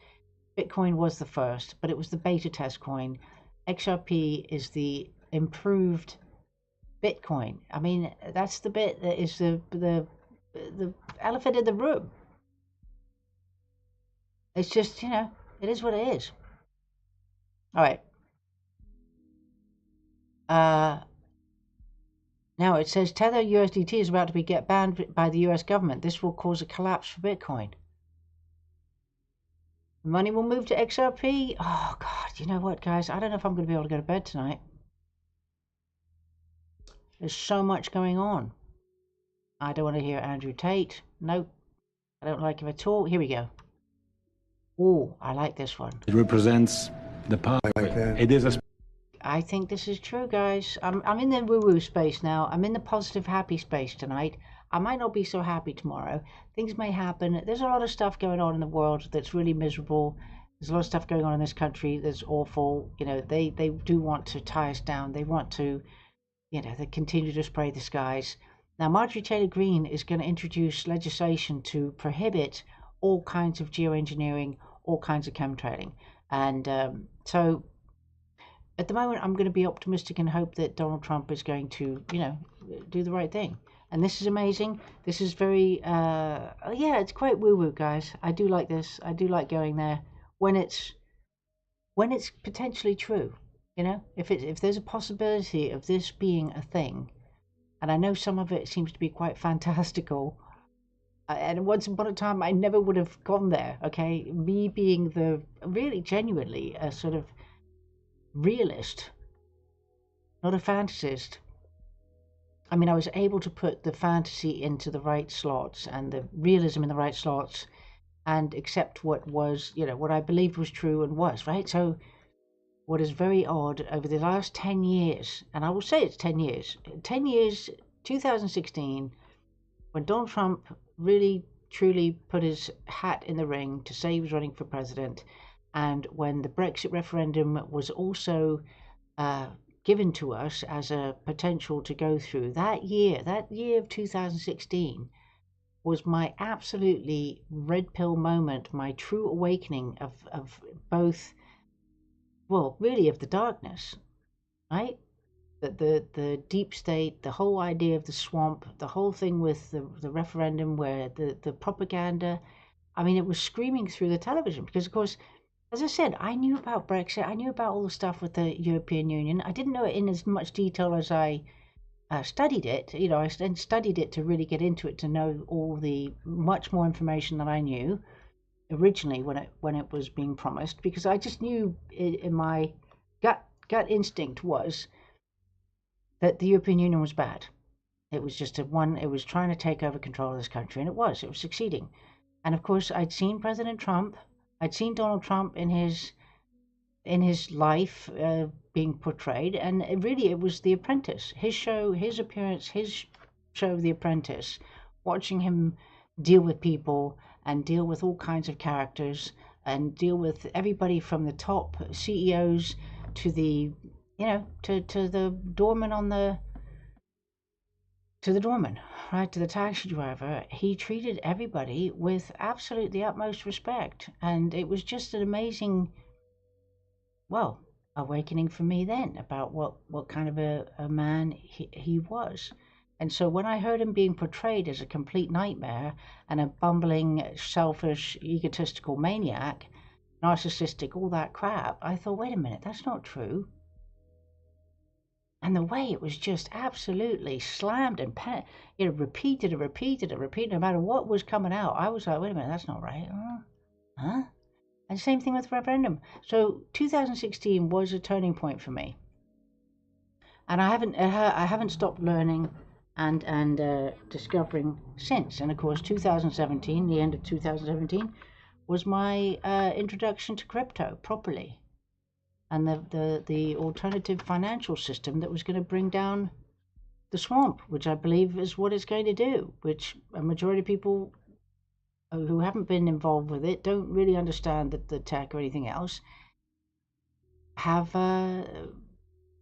Bitcoin was the first, but it was the beta test coin. XRP is the improved Bitcoin. I mean, that's the bit that is the elephant in the room. It's just, it is what it is. All right. Now it says Tether USDT is about to get banned by the US government. This will cause a collapse for Bitcoin. Money will move to XRP. Oh, God. You know what, guys? I don't know if I'm going to be able to go to bed tonight. There's so much going on. I don't want to hear Andrew Tate. Nope. I don't like him at all. Here we go. Oh, I like this one. It represents the power. It is a... I think this is true, guys. I'm in the woo-woo space now. I'm in the positive, happy space tonight. I might not be so happy tomorrow. Things may happen. There's a lot of stuff going on in the world that's really miserable. There's a lot of stuff going on in this country that's awful. They do want to tie us down. They want to, they continue to spray the skies. Now, Marjorie Taylor Greene is going to introduce legislation to prohibit all kinds of geoengineering, all kinds of chemtrailing. And so at the moment, I'm going to be optimistic and hope that Donald Trump is going to, do the right thing. And this is amazing. This is very, it's quite woo-woo, guys. I do like this. I do like going there when it's potentially true. If there's a possibility of this being a thing, and I know some of it seems to be quite fantastical. And once upon a time, I never would have gone there. Okay, me being the really genuinely a sort of realist, not a fantasist. I mean, I was able to put the fantasy into the right slots and the realism in the right slots and accept what was, what I believed was true and was, right? So what is very odd over the last 10 years, and I will say it's 10 years, 2016, when Donald Trump really, truly put his hat in the ring to say he was running for president, and when the Brexit referendum was also given to us as a potential to go through, that year of 2016 was my absolutely red pill moment, my true awakening of both, well, really of the darkness, right? The deep state, the whole idea of the swamp, the whole thing with the referendum where the propaganda, I mean, it was screaming through the television because, of course, as I said, I knew about Brexit. I knew about all the stuff with the European Union. I didn't know it in as much detail as I studied it. I studied it to really get into it, to know all the much more information than I knew originally when it was being promised, because I just knew in my gut instinct was that the European Union was bad. It was just it was trying to take over control of this country, and it was succeeding. And of course, I'd seen President Trump. I'd seen Donald Trump in his life being portrayed, and it was The Apprentice, his show, his appearance, his show, The Apprentice, watching him deal with people and deal with all kinds of characters and deal with everybody from the top CEOs to the, to the doorman to the doorman, right, to the taxi driver. He treated everybody with absolute the utmost respect, and it was just an amazing, well, awakening for me then about what kind of a man he was. And so when I heard him being portrayed as a complete nightmare and a bumbling, selfish, egotistical maniac, narcissistic, all that crap, I thought, wait a minute, that's not true. And the way it was just absolutely slammed and repeated, no matter what was coming out, I was like, wait a minute, that's not right. Huh? And same thing with the referendum. So 2016 was a turning point for me, and I haven't stopped learning and discovering since. And of course, 2017, the end of 2017, was my introduction to crypto properly, and the alternative financial system that was going to bring down the swamp, which I believe is what it's going to do, which a majority of people who haven't been involved with it, don't really understand the tech or anything else, have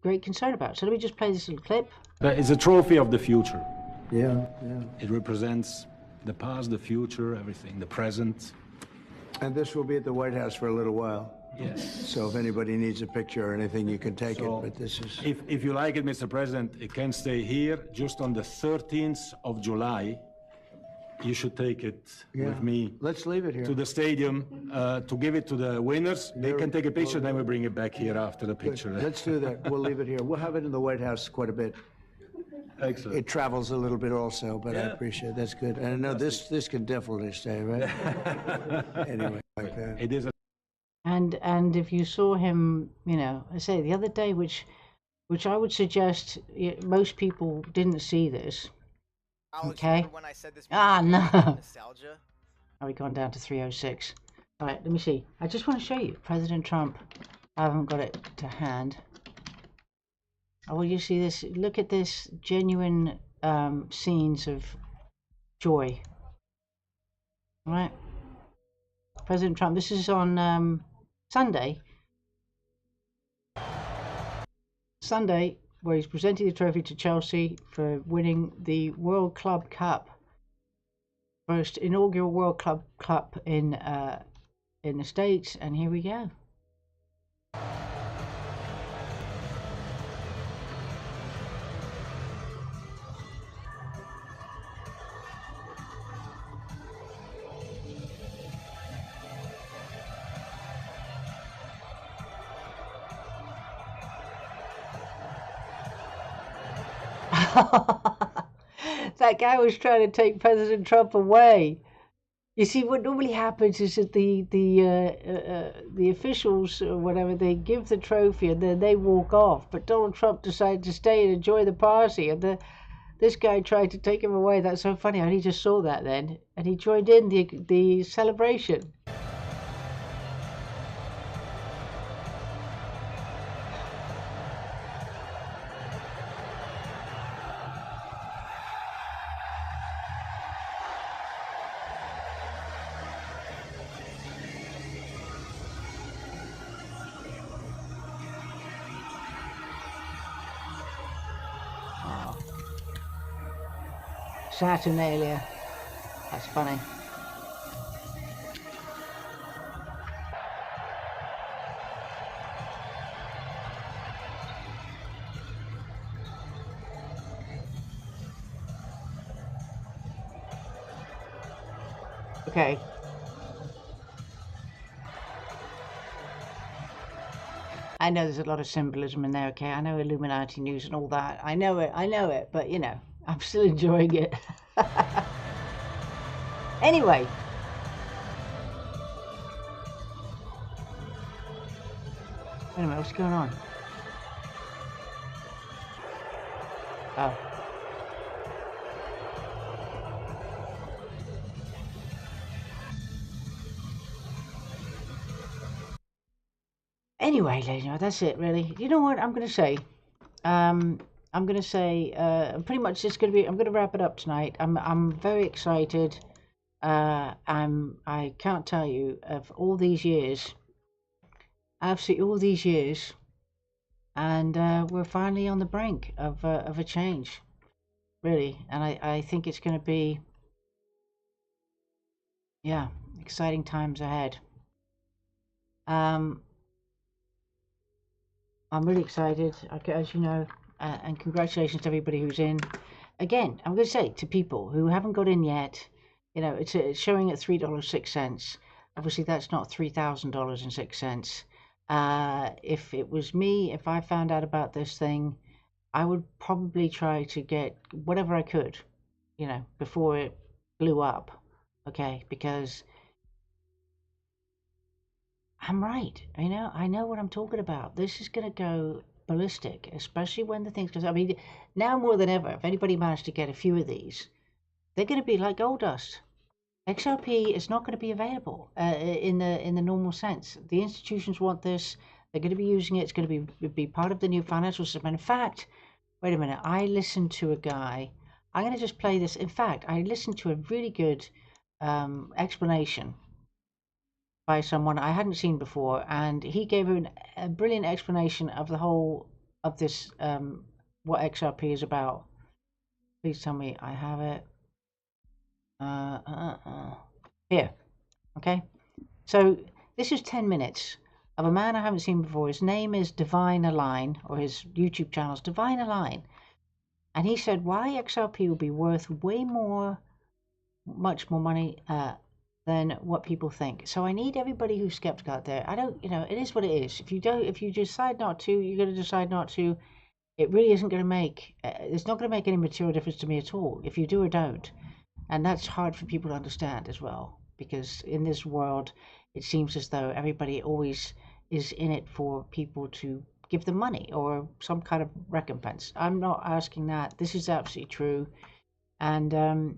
great concern about. So let me just play this little clip. It's a trophy of the future. Yeah, yeah. It represents the past, the future, everything, the present. And this will be at the White House for a little while. Yes. So if anybody needs a picture or anything, you can take So it, but this is... If you like it, Mr. President, it can stay here. Just on the 13th of July, you should take it with me Let's leave it here. to the stadium to give it to the winners. They There- can take a picture, then we bring it back here after the Good. picture. Let's do that. We'll leave it here. We'll have it in the White House quite a bit. Excellent. It travels a little bit also, but I Yeah. appreciate it. That's good. And I know this can definitely stay, right? Anyway, like that. It is a And if you saw him, you know, I say the other day, which I would suggest most people didn't see this. Alex, Okay. remember when I said this? Ah, movie no. had Nostalgia. Are we gone down to 306? All right, let me see. I just want to show you President Trump. I haven't got it to hand. Oh, will you see this? Look at this genuine scenes of joy. All right, President Trump. This is on Sunday. Sunday, where he's presenting the trophy to Chelsea for winning the World Club Cup. First inaugural World Club Cup in the States, and here we go. That guy was trying to take President Trump away. You see, what normally happens is that the officials or whatever, they give the trophy and then they walk off. But Donald Trump decided to stay and enjoy the party, and this guy tried to take him away. That's so funny. I only just saw that then, and he joined in the celebration. Saturnalia. That's funny. Okay. I know there's a lot of symbolism in there, okay? I know Illuminati news and all that. I know it, but you know, I'm still enjoying it. Anyway. Wait a minute, what's going on? Oh. Anyway, ladies and gentlemen, that's it, really. You know what I'm going to say? I'm going to say, pretty much it's going to be, I'm going to wrap it up tonight. I'm very excited. I can't tell you, of all these years, absolutely all these years, and we're finally on the brink of a change, really. And I think it's going to be, yeah, exciting times ahead. I'm really excited, as you know, and congratulations to everybody who's in. Again, I'm going to say to people who haven't got in yet, you know, it's showing at $3.06. Obviously, that's not $3,000.06. If it was me, if I found out about this thing, I would probably try to get whatever I could, you know, before it blew up, okay? Because I'm right, you know, I know what I'm talking about. This is going to go ballistic, especially when the things goes. I mean, now more than ever, if anybody managed to get a few of these, they're going to be like gold dust. XRP is not going to be available in the normal sense. The institutions want this. They're going to be using it. It's going to be part of the new financial system. And in fact, wait a minute, I listened to a guy. I'm going to just play this. In fact, I listened to a really good explanation by someone I hadn't seen before, and he gave a brilliant explanation of the whole of this, what XRP is about. Please tell me I have it. Here. Okay. So this is 10 minutes of a man I haven't seen before. His name is Divine Align, or his YouTube channel is Divine Align. And he said why XRP will be worth way more, much more money than what people think. So I need everybody who's skeptical out there. I don't, it is what it is. If you decide not to, you're going to decide not to. It really isn't going to make, it's not going to make any material difference to me at all, if you do or don't. And that's hard for people to understand as well, because in this world, it seems as though everybody always is in it for people to give them money or some kind of recompense. I'm not asking that. This is absolutely true. And,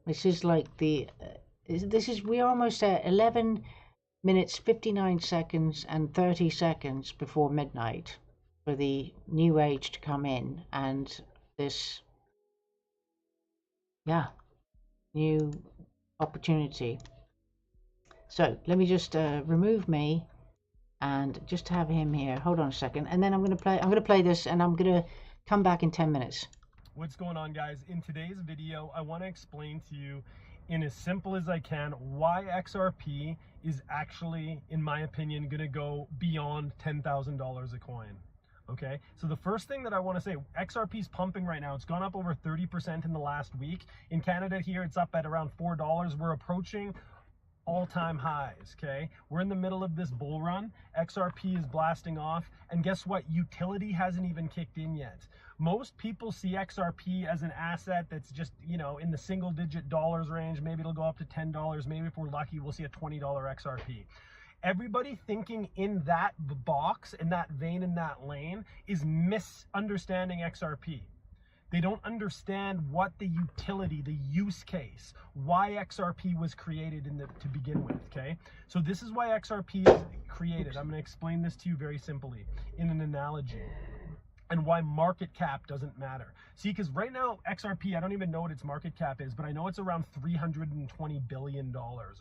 this is like we're almost at 11 minutes, 59 seconds and 30 seconds before midnight for the new age to come in, and this, new opportunity. So let me just remove me and just have him here. Hold on a second, and then I'm going to play this, and I'm going to come back in 10 minutes. What's going on, guys? In today's video, I want to explain to you in as simple as I can why XRP is actually, in my opinion, going to go beyond $10,000 a coin. Okay, so the first thing that I want to say, XRP is pumping right now. It's gone up over 30% in the last week. In Canada here, it's up at around $4. We're approaching all-time highs. Okay, we're in the middle of this bull run. XRP is blasting off, and guess what? Utility hasn't even kicked in yet. Most people see XRP as an asset that's just, in the single-digit dollars range. Maybe it'll go up to $10. Maybe if we're lucky, we'll see a $20 XRP. Everybody thinking in that box, in that vein, in that lane, is misunderstanding XRP. They don't understand what the utility, the use case, why XRP was created to begin with, okay? So this is why XRP is created. I'm going to explain this to you very simply in an analogy, and why market cap doesn't matter. See, because right now, XRP, I don't even know what its market cap is, but I know it's around $320 billion,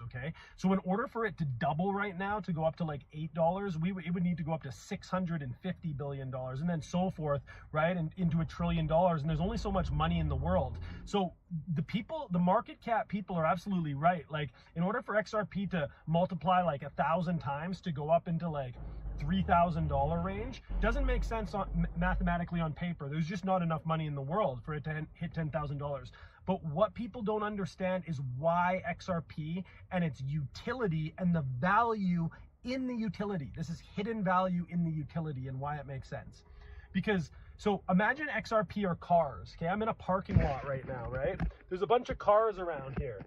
okay? So in order for it to double right now, to go up to like $8, it would need to go up to $650 billion, and then so forth, right, and into $1 trillion, and there's only so much money in the world. So the market cap people are absolutely right. Like, in order for XRP to multiply like 1,000 times to go up into like $3,000 range, doesn't make sense mathematically on paper. There's just not enough money in the world for it to hit $10,000. But what people don't understand is why XRP and its utility and the value in the utility. This is hidden value in the utility, and why it makes sense. Because, so imagine XRP are cars. Okay, I'm in a parking lot right now, right? There's a bunch of cars around here.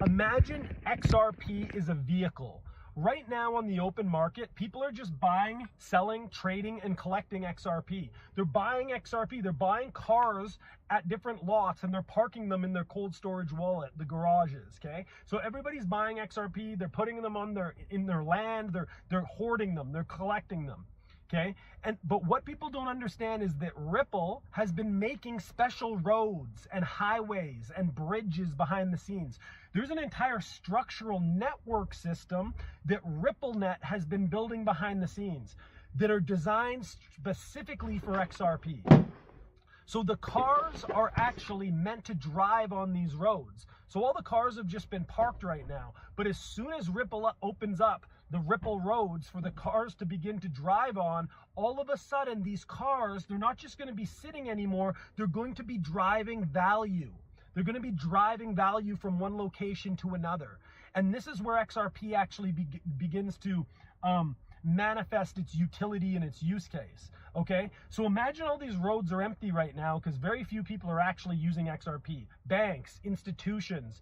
Imagine XRP is a vehicle. Right now on the open market, people are just buying, selling, trading, and collecting XRP. They're buying XRP. They're buying cars at different lots, and they're parking them in their cold storage wallet, the garages, okay? So everybody's buying XRP. They're putting them in their land. They're hoarding them. They're collecting them, okay? But what people don't understand is that Ripple has been making special roads and highways and bridges behind the scenes. There's an entire structural network system that RippleNet has been building behind the scenes that are designed specifically for XRP. So the cars are actually meant to drive on these roads. So all the cars have just been parked right now. But as soon as Ripple opens up the Ripple roads for the cars to begin to drive on, all of a sudden these cars, they're not just going to be sitting anymore, they're going to be driving value. They're going to be driving value from one location to another. And this is where XRP actually begins to manifest its utility and its use case. Okay, so imagine all these roads are empty right now because very few people are actually using XRP. banks, institutions,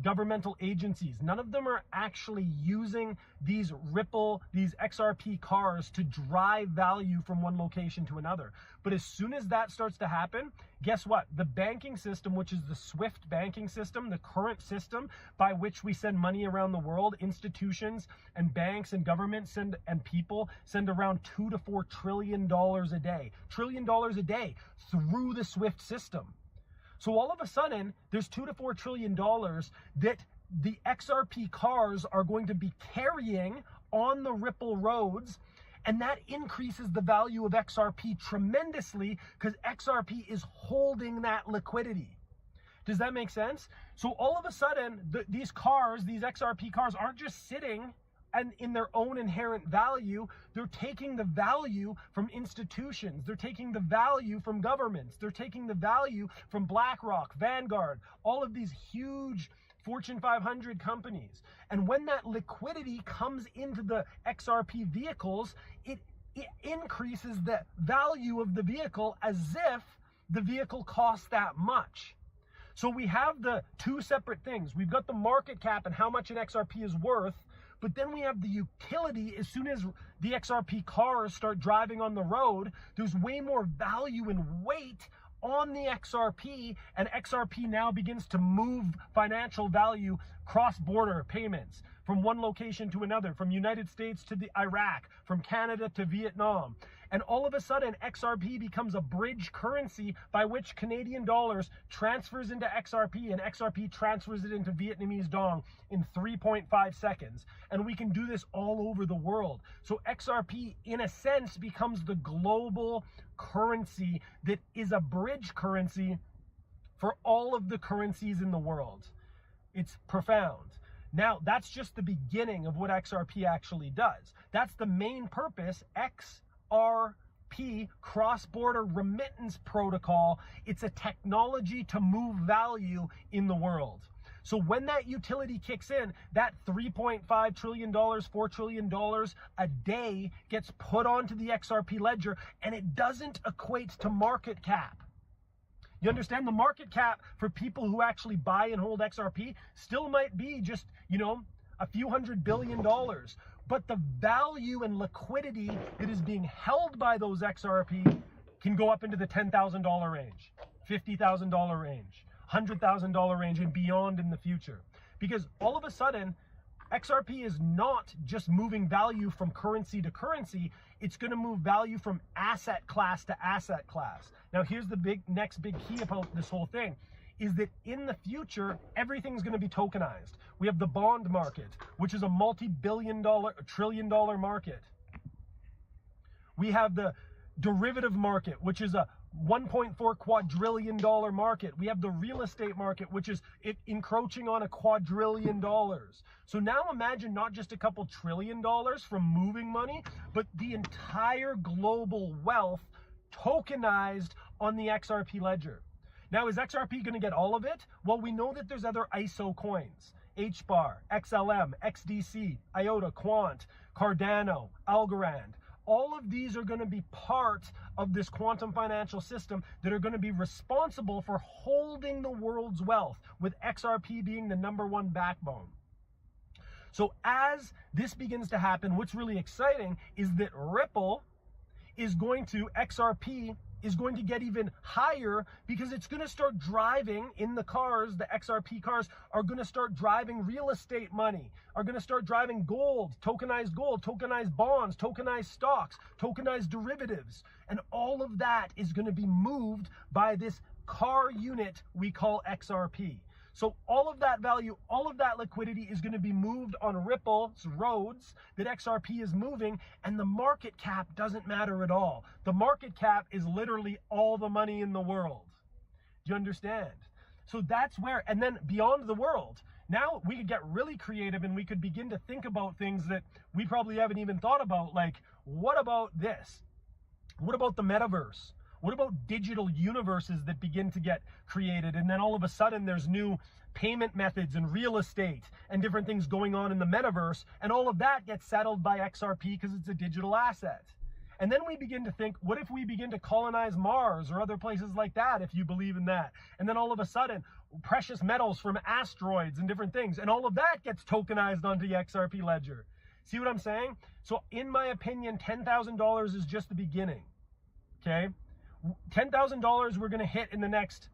governmental agencies, none of them are actually using these Ripple, these XRP cars to drive value from one location to another. But as soon as that starts to happen, guess what? The banking system, which is the SWIFT banking system, the current system by which we send money around the world, institutions and banks and governments and people send around $2 to $4 trillion a day. $1 trillion a day through the SWIFT system. So all of a sudden, there's $2 to $4 trillion that the XRP cars are going to be carrying on the Ripple roads, and that increases the value of XRP tremendously because XRP is holding that liquidity. Does that make sense? So all of a sudden, these cars, these XRP cars, aren't just sitting and in their own inherent value. They're taking the value from institutions. They're taking the value from governments. They're taking the value from BlackRock, Vanguard, all of these huge Fortune 500 companies. And when that liquidity comes into the XRP vehicles, it increases the value of the vehicle as if the vehicle costs that much. So we have the two separate things. We've got the market cap and how much an XRP is worth, but then we have the utility. As soon as the XRP cars start driving on the road, there's way more value and weight on the XRP, and XRP now begins to move financial value cross-border payments from one location to another, from United States to the Iraq, from Canada to Vietnam. And all of a sudden, XRP becomes a bridge currency by which Canadian dollars transfers into XRP, and XRP transfers it into Vietnamese dong in 3.5 seconds. And we can do this all over the world. So XRP, in a sense, becomes the global currency that is a bridge currency for all of the currencies in the world. It's profound. Now, that's just the beginning of what XRP actually does. That's the main purpose. XRP, cross-border remittance protocol. It's a technology to move value in the world. So when that utility kicks in, that $3.5 trillion, $4 trillion a day gets put onto the XRP ledger, and it doesn't equate to market cap. You understand? The market cap for people who actually buy and hold XRP still might be just, a few $100 billion. But the value and liquidity that is being held by those XRP can go up into the $10,000 range, $50,000 range, $100,000 range, and beyond in the future. Because all of a sudden, XRP is not just moving value from currency to currency, it's going to move value from asset class to asset class. Now, here's the next big key about this whole thing, is that in the future, everything's going to be tokenized. We have the bond market, which is a multi-billion-dollar, trillion-dollar market. We have the derivative market, which is a $1.4 quadrillion market. We have the real estate market, which is encroaching on $1 quadrillion. So now imagine not just a couple $1 trillion from moving money, but the entire global wealth tokenized on the XRP ledger. Now, is XRP going to get all of it? Well, we know that there's other ISO coins. HBAR, XLM, XDC, IOTA, Quant, Cardano, Algorand. All of these are going to be part of this quantum financial system that are going to be responsible for holding the world's wealth, with XRP being the #1 backbone. So as this begins to happen, what's really exciting is that Ripple is going to, XRP is going to get even higher, because it's going to start driving in the cars. The XRP cars are going to start driving real estate money, are going to start driving gold, tokenized bonds, tokenized stocks, tokenized derivatives. And all of that is going to be moved by this car unit we call XRP. So all of that value, all of that liquidity is going to be moved on Ripple's roads that XRP is moving, and the market cap doesn't matter at all. The market cap is literally all the money in the world. Do you understand? So that's where, and then beyond the world, now we could get really creative and we could begin to think about things that we probably haven't even thought about, like, what about this? What about the metaverse? What about digital universes that begin to get created, and then all of a sudden there's new payment methods and real estate and different things going on in the metaverse, and all of that gets settled by XRP because it's a digital asset. And then we begin to think, what if we begin to colonize Mars or other places like that, if you believe in that? And then all of a sudden, precious metals from asteroids and different things, and all of that gets tokenized onto the XRP ledger. See what I'm saying? So in my opinion, $10,000 is just the beginning, okay? $10,000 we're gonna hit in the next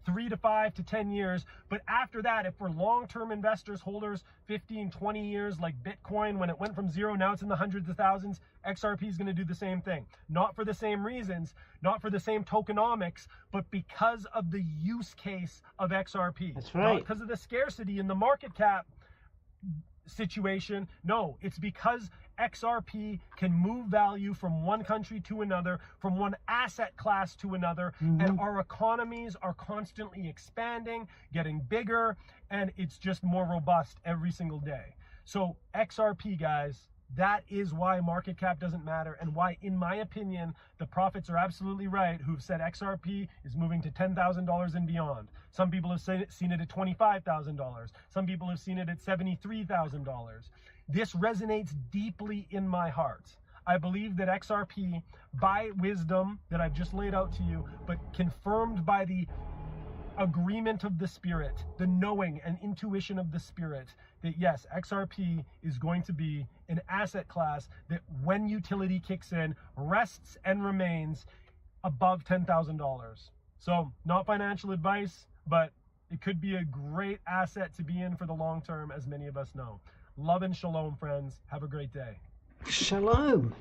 3 to 5 to 10 years. But after that, if we're long-term investors, holders, 15, 20 years, like Bitcoin, when it went from zero, now it's in the hundreds of thousands, XRP is going to do the same thing. Not for the same reasons, not for the same tokenomics, but because of the use case of XRP. That's right. Not because of the scarcity in the market cap situation. No, it's because XRP can move value from one country to another, from one asset class to another, and our economies are constantly expanding, getting bigger, and it's just more robust every single day. So XRP, guys, that is why market cap doesn't matter, and why, in my opinion, the prophets are absolutely right who've said XRP is moving to $10,000 and beyond. Some people have seen it at $25,000. Some people have seen it at $73,000. This resonates deeply in my heart. I believe that XRP, by wisdom that I've just laid out to you, but confirmed by the agreement of the Spirit, the knowing and intuition of the Spirit, that yes, XRP is going to be an asset class that, when utility kicks in, rests and remains above $10,000. So, not financial advice, but it could be a great asset to be in for the long term, as many of us know. Love and shalom, friends. Have a great day. Shalom.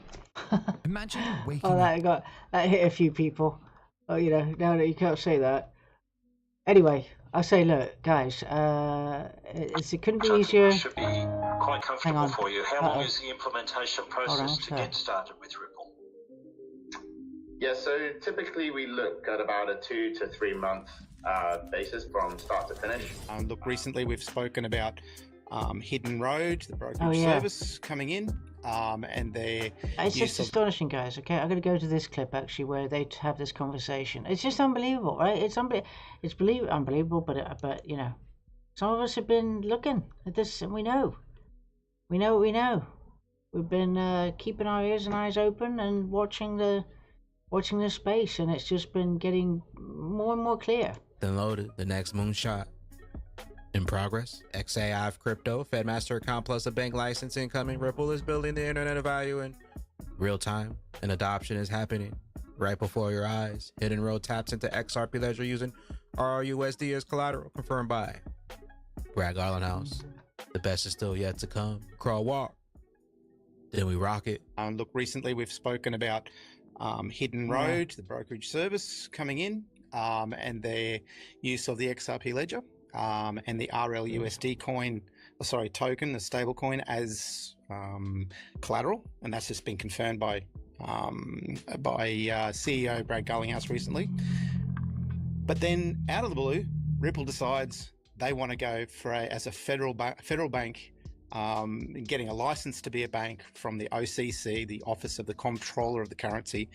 Imagine waking Oh, that hit a few people. Oh, you know, no, you can't say that. Anyway, I say, look, guys, it couldn't be easier. Should be quite comfortable for you. How long is the implementation process to get started with Ripple? Yeah, so typically we look at about a 2 to 3 month basis from start to finish. Look, recently we've spoken about Hidden Road, the brokerage service coming in, and their it's just astonishing, guys. Okay, I'm going to go to this clip actually where they have this conversation. It's just unbelievable, right? It's unbelievable, but you know, some of us have been looking at this, and we know what we know. We've been keeping our ears and eyes open and watching the space, and it's just been getting more and more clear. Then loaded, the next moonshot. In progress, XAI crypto, FedMaster account plus a bank license incoming. Ripple is building the internet of value in real time, and adoption is happening right before your eyes. Hidden Road taps into XRP Ledger using RRUSD as collateral, confirmed by Brad Garland House. The best is still yet to come. Crawl, walk, then we rock it. Look, recently we've spoken about Hidden Road, the brokerage service coming in, and their use of the XRP Ledger. And the RLUSD token, the stable coin, as collateral, and that's just been confirmed by CEO Brad Garlinghouse recently. But then, out of the blue, Ripple decides they want to go as a federal bank, getting a license to be a bank from the OCC, the Office of the Comptroller of the Currency,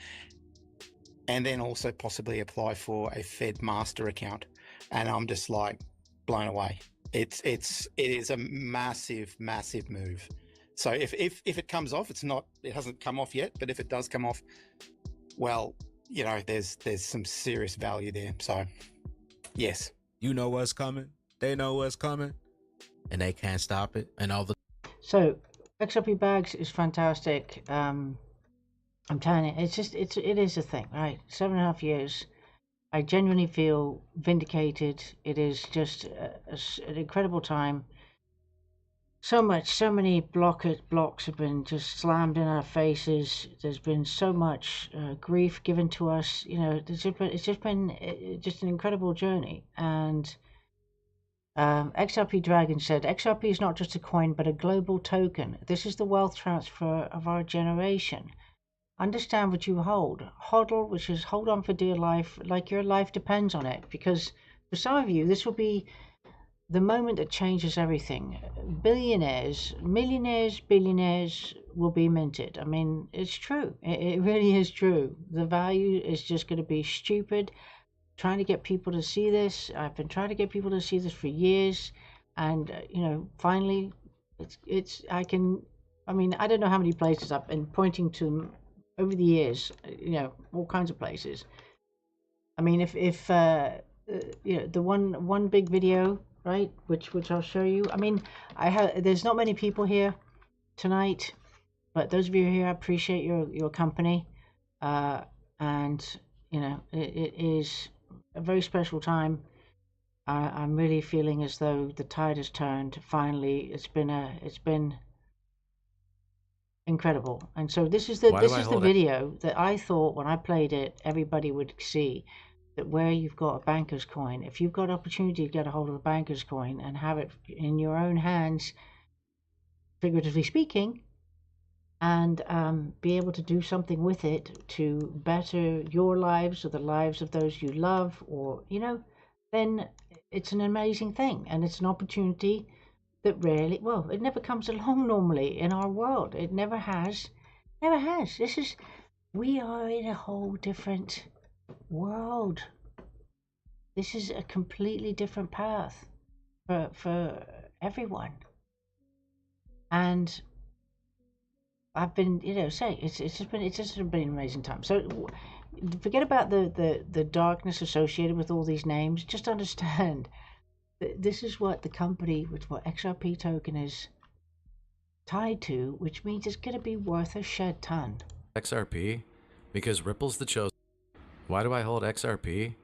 and then also possibly apply for a Fed master account. And I'm just like, blown away. It is a massive move. So if it comes off, it hasn't come off yet, but if it does come off, well, you know, there's some serious value there. So yes, you know what's coming, they know what's coming, and they can't stop it. And all the so XRP bags is fantastic. I'm telling you, it is a thing, right? 7.5 years. I genuinely feel vindicated. It is just an incredible time. So many blocks have been just slammed in our faces. There's been so much grief given to us. You know, it's just been an incredible journey. And XRP Dragon said, XRP is not just a coin, but a global token. This is the wealth transfer of our generation. Understand what you hold. HODL, which is hold on for dear life, like your life depends on it. Because for some of you, this will be the moment that changes everything. Billionaires, millionaires, billionaires will be minted. I mean, it's true. It really is true. The value is just going to be stupid. Trying to get people to see this. I've been trying to get people to see this for years. And, you know, finally, I don't know how many places I've been pointing to over the years, all kinds of places. I mean, if the one big video, right, which I'll show you. I mean, there's not many people here tonight, but those of you here, I appreciate your company, and it is a very special time. I'm really feeling as though the tide has turned. Finally, it's been incredible. And so this is the video that I thought when I played it, everybody would see. That where you've got a banker's coin, if you've got opportunity to get a hold of a banker's coin and have it in your own hands, figuratively speaking, and be able to do something with it to better your lives or the lives of those you love, or then it's an amazing thing, and it's an opportunity that it never comes along normally in our world. It never has. We are in a whole different world. This is a completely different path for everyone, and I've been it's just been an amazing time. So forget about the darkness associated with all these names. Just understand that this is what the company, what XRP token is tied to, which means it's going to be worth a shed ton. XRP because Ripple's the chosen. Why do I hold XRP?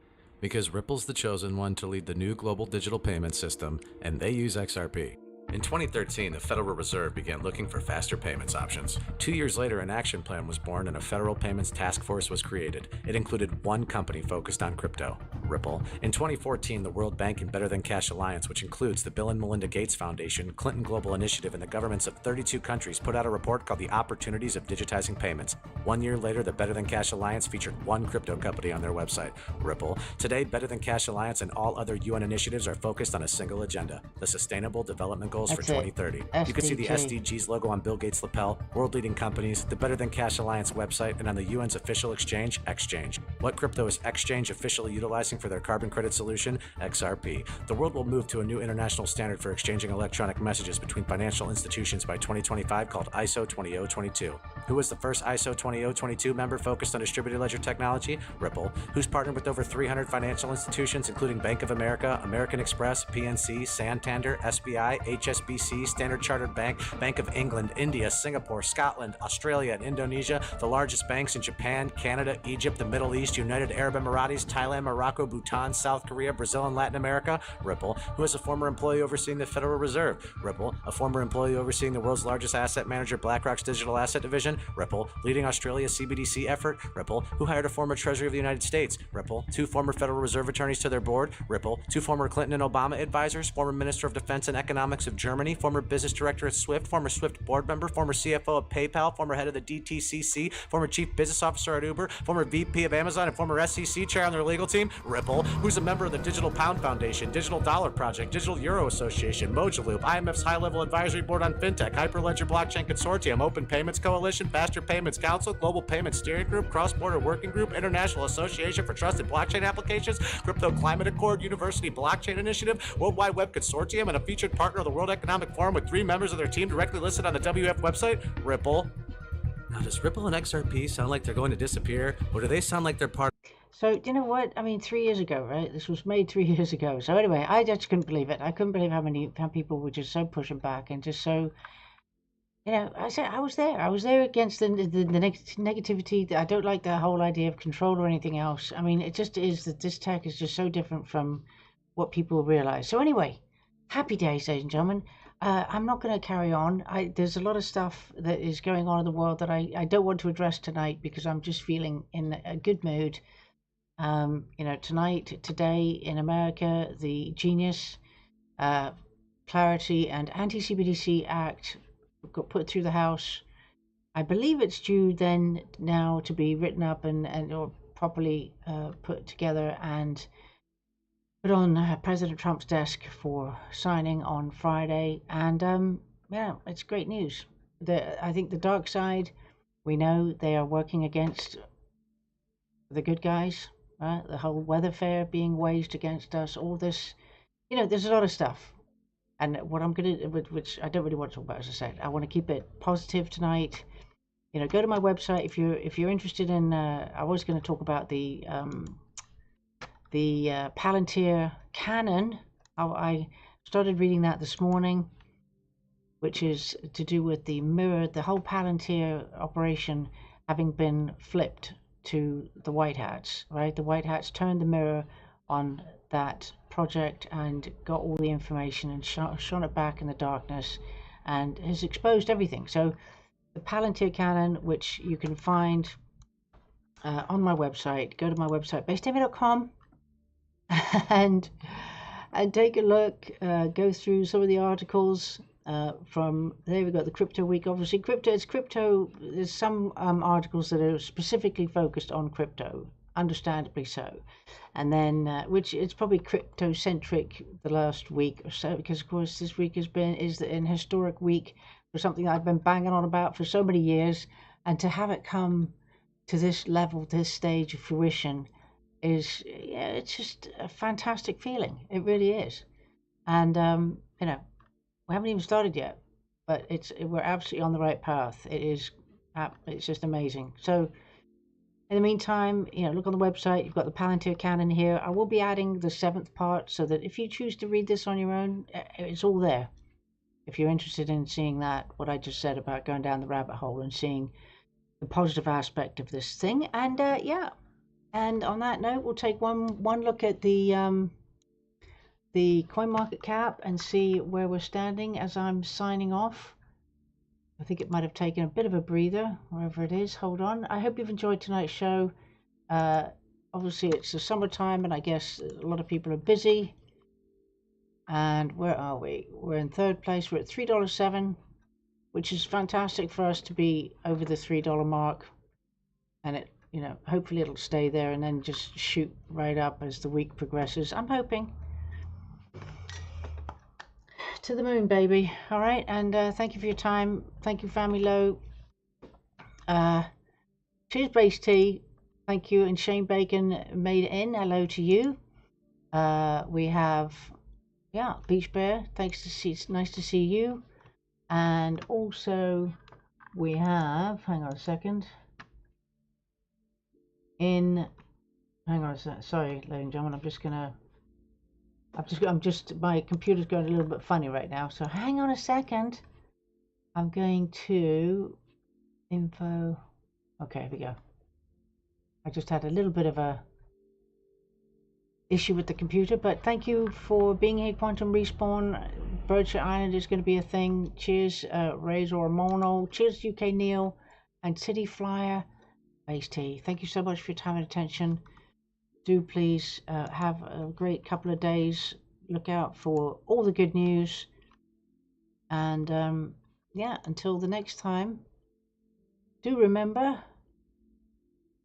Because Ripple's the chosen one to lead the new global digital payment system, and they use XRP. In 2013, the Federal Reserve began looking for faster payments options. 2 years later, an action plan was born and a federal payments task force was created. It included one company focused on crypto, Ripple. In 2014, the World Bank and Better Than Cash Alliance, which includes the Bill and Melinda Gates Foundation, Clinton Global Initiative, and the governments of 32 countries, put out a report called The Opportunities of Digitizing Payments. 1 year later, the Better Than Cash Alliance featured one crypto company on their website, Ripple. Today, Better Than Cash Alliance and all other UN initiatives are focused on a single agenda, the Sustainable Development Goals for 2030. You can see the SDGs logo on Bill Gates' lapel, world-leading companies, the Better Than Cash Alliance website, and on the UN's official exchange, Exchange. What crypto is Exchange officially utilizing for their carbon credit solution? XRP. The world will move to a new international standard for exchanging electronic messages between financial institutions by 2025 called ISO 20022. Who was the first ISO 20022 member focused on distributed ledger technology? Ripple. Who's partnered with over 300 financial institutions, including Bank of America, American Express, PNC, Santander, SBI, HSBC, Standard Chartered Bank, Bank of England, India, Singapore, Scotland, Australia, and Indonesia, the largest banks in Japan, Canada, Egypt, the Middle East, United Arab Emirates, Thailand, Morocco, Bhutan, South Korea, Brazil, and Latin America? Ripple. Who is a former employee overseeing the Federal Reserve? Ripple. A former employee overseeing the world's largest asset manager, BlackRock's digital asset division? Ripple. Leading Australia's CBDC effort? Ripple. Who hired a former Treasury of the United States? Ripple. 2 former Federal Reserve attorneys to their board? Ripple. 2 former Clinton and Obama advisors, former Minister of Defense and Economics of Germany, former business director at Swift, former Swift board member, former CFO of PayPal, former head of the DTCC, former chief business officer at Uber, former VP of Amazon, and former SEC chair on their legal team? Ripple. Who's a member of the Digital Pound Foundation, Digital Dollar Project, Digital Euro Association, Mojaloop, IMF's high-level advisory board on fintech, Hyperledger Blockchain Consortium, Open Payments Coalition, Faster Payments Council, Global Payments Steering Group, Cross-Border Working Group, International Association for Trusted Blockchain Applications, Crypto Climate Accord, University Blockchain Initiative, World Wide Web Consortium, and a featured partner of the World Economic Forum with 3 members of their team directly listed on the WF website? Ripple. Now, does Ripple and XRP sound like they're going to disappear, or do they sound like they're part? So, you know what? I mean, 3 years ago, right? This was made 3 years ago. So anyway, I just couldn't believe it. I couldn't believe how people were just so pushing back and just so, I said I was there. I was there against the negativity. I don't like the whole idea of control or anything else. I mean, it just is that this tech is just so different from what people realize. So anyway, happy days, ladies and gentlemen. I'm not going to carry on. There's a lot of stuff that is going on in the world that I don't want to address tonight because I'm just feeling in a good mood. Today in America, the Genius, Clarity, and Anti-CBDC Act got put through the House. I believe it's due then now to be written up and or properly put together and put on President Trump's desk for signing on Friday. And it's great news. I think the dark side, we know they are working against the good guys. The whole weather fair being waged against us, all this, there's a lot of stuff. And what I'm going to, which I don't really want to talk about, as I said, I want to keep it positive tonight. go to my website if you're interested in. I was going to talk about the Palantir Canon. I started reading that this morning, which is to do with the mirror, the whole Palantir operation having been flipped to the White Hats, right? The White Hats turned the mirror on that project and got all the information and shone it back in the darkness and has exposed everything. So the Palantir Canon, which you can find on my website, go to my website, basedamie.com, and take a look, go through some of the articles from there. We've got the Crypto Week, obviously. There's some articles that are specifically focused on crypto, understandably so. And then, which it's probably crypto-centric the last week or so, because of course this week is an historic week for something that I've been banging on about for so many years, and to have it come to this level, this stage of fruition, it's just a fantastic feeling. It really is. And we haven't even started yet, but we're absolutely on the right path. It's just amazing. So in the meantime, look on the website. You've got the Palantir Canon here. I will be adding the 7th part, so that if you choose to read this on your own, it's all there. If you're interested in seeing that, what I just said about going down the rabbit hole and seeing the positive aspect of this thing. And yeah. And on that note, we'll take one look at the CoinMarketCap and see where we're standing as I'm signing off. I think it might have taken a bit of a breather, wherever it is. Hold on. I hope you've enjoyed tonight's show. Obviously, it's the summertime, and I guess a lot of people are busy. And where are we? We're in 3rd place. We're at $3.07, which is fantastic for us to be over the $3 mark. And it, hopefully it'll stay there and then just shoot right up as the week progresses. I'm hoping. To the moon, baby. All right, and thank you for your time. Thank you, Family Low. Cheers, Base T. Thank you, and Shane Bacon made it in. Hello to you. We have, Beach Bear. It's nice to see you. And also we have, hang on a second. Sorry, ladies and gentlemen, my computer's going a little bit funny right now, so hang on a second. I'm going to info. Okay, here we go. I just had a little bit of a issue with the computer, but thank you for being here. Quantum Respawn, Berkshire Island is going to be a thing. Cheers, Razor Mono. Cheers, UK Neil and City Flyer. Base T. Thank you so much for your time and attention. Do please have a great couple of days. Look out for all the good news. And until the next time, do remember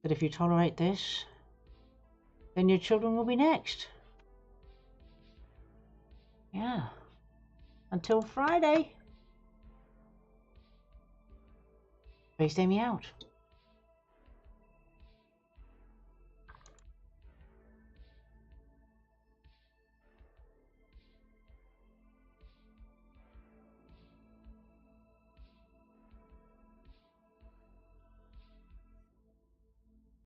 that if you tolerate this, then your children will be next. Yeah. Until Friday. Base Damie out.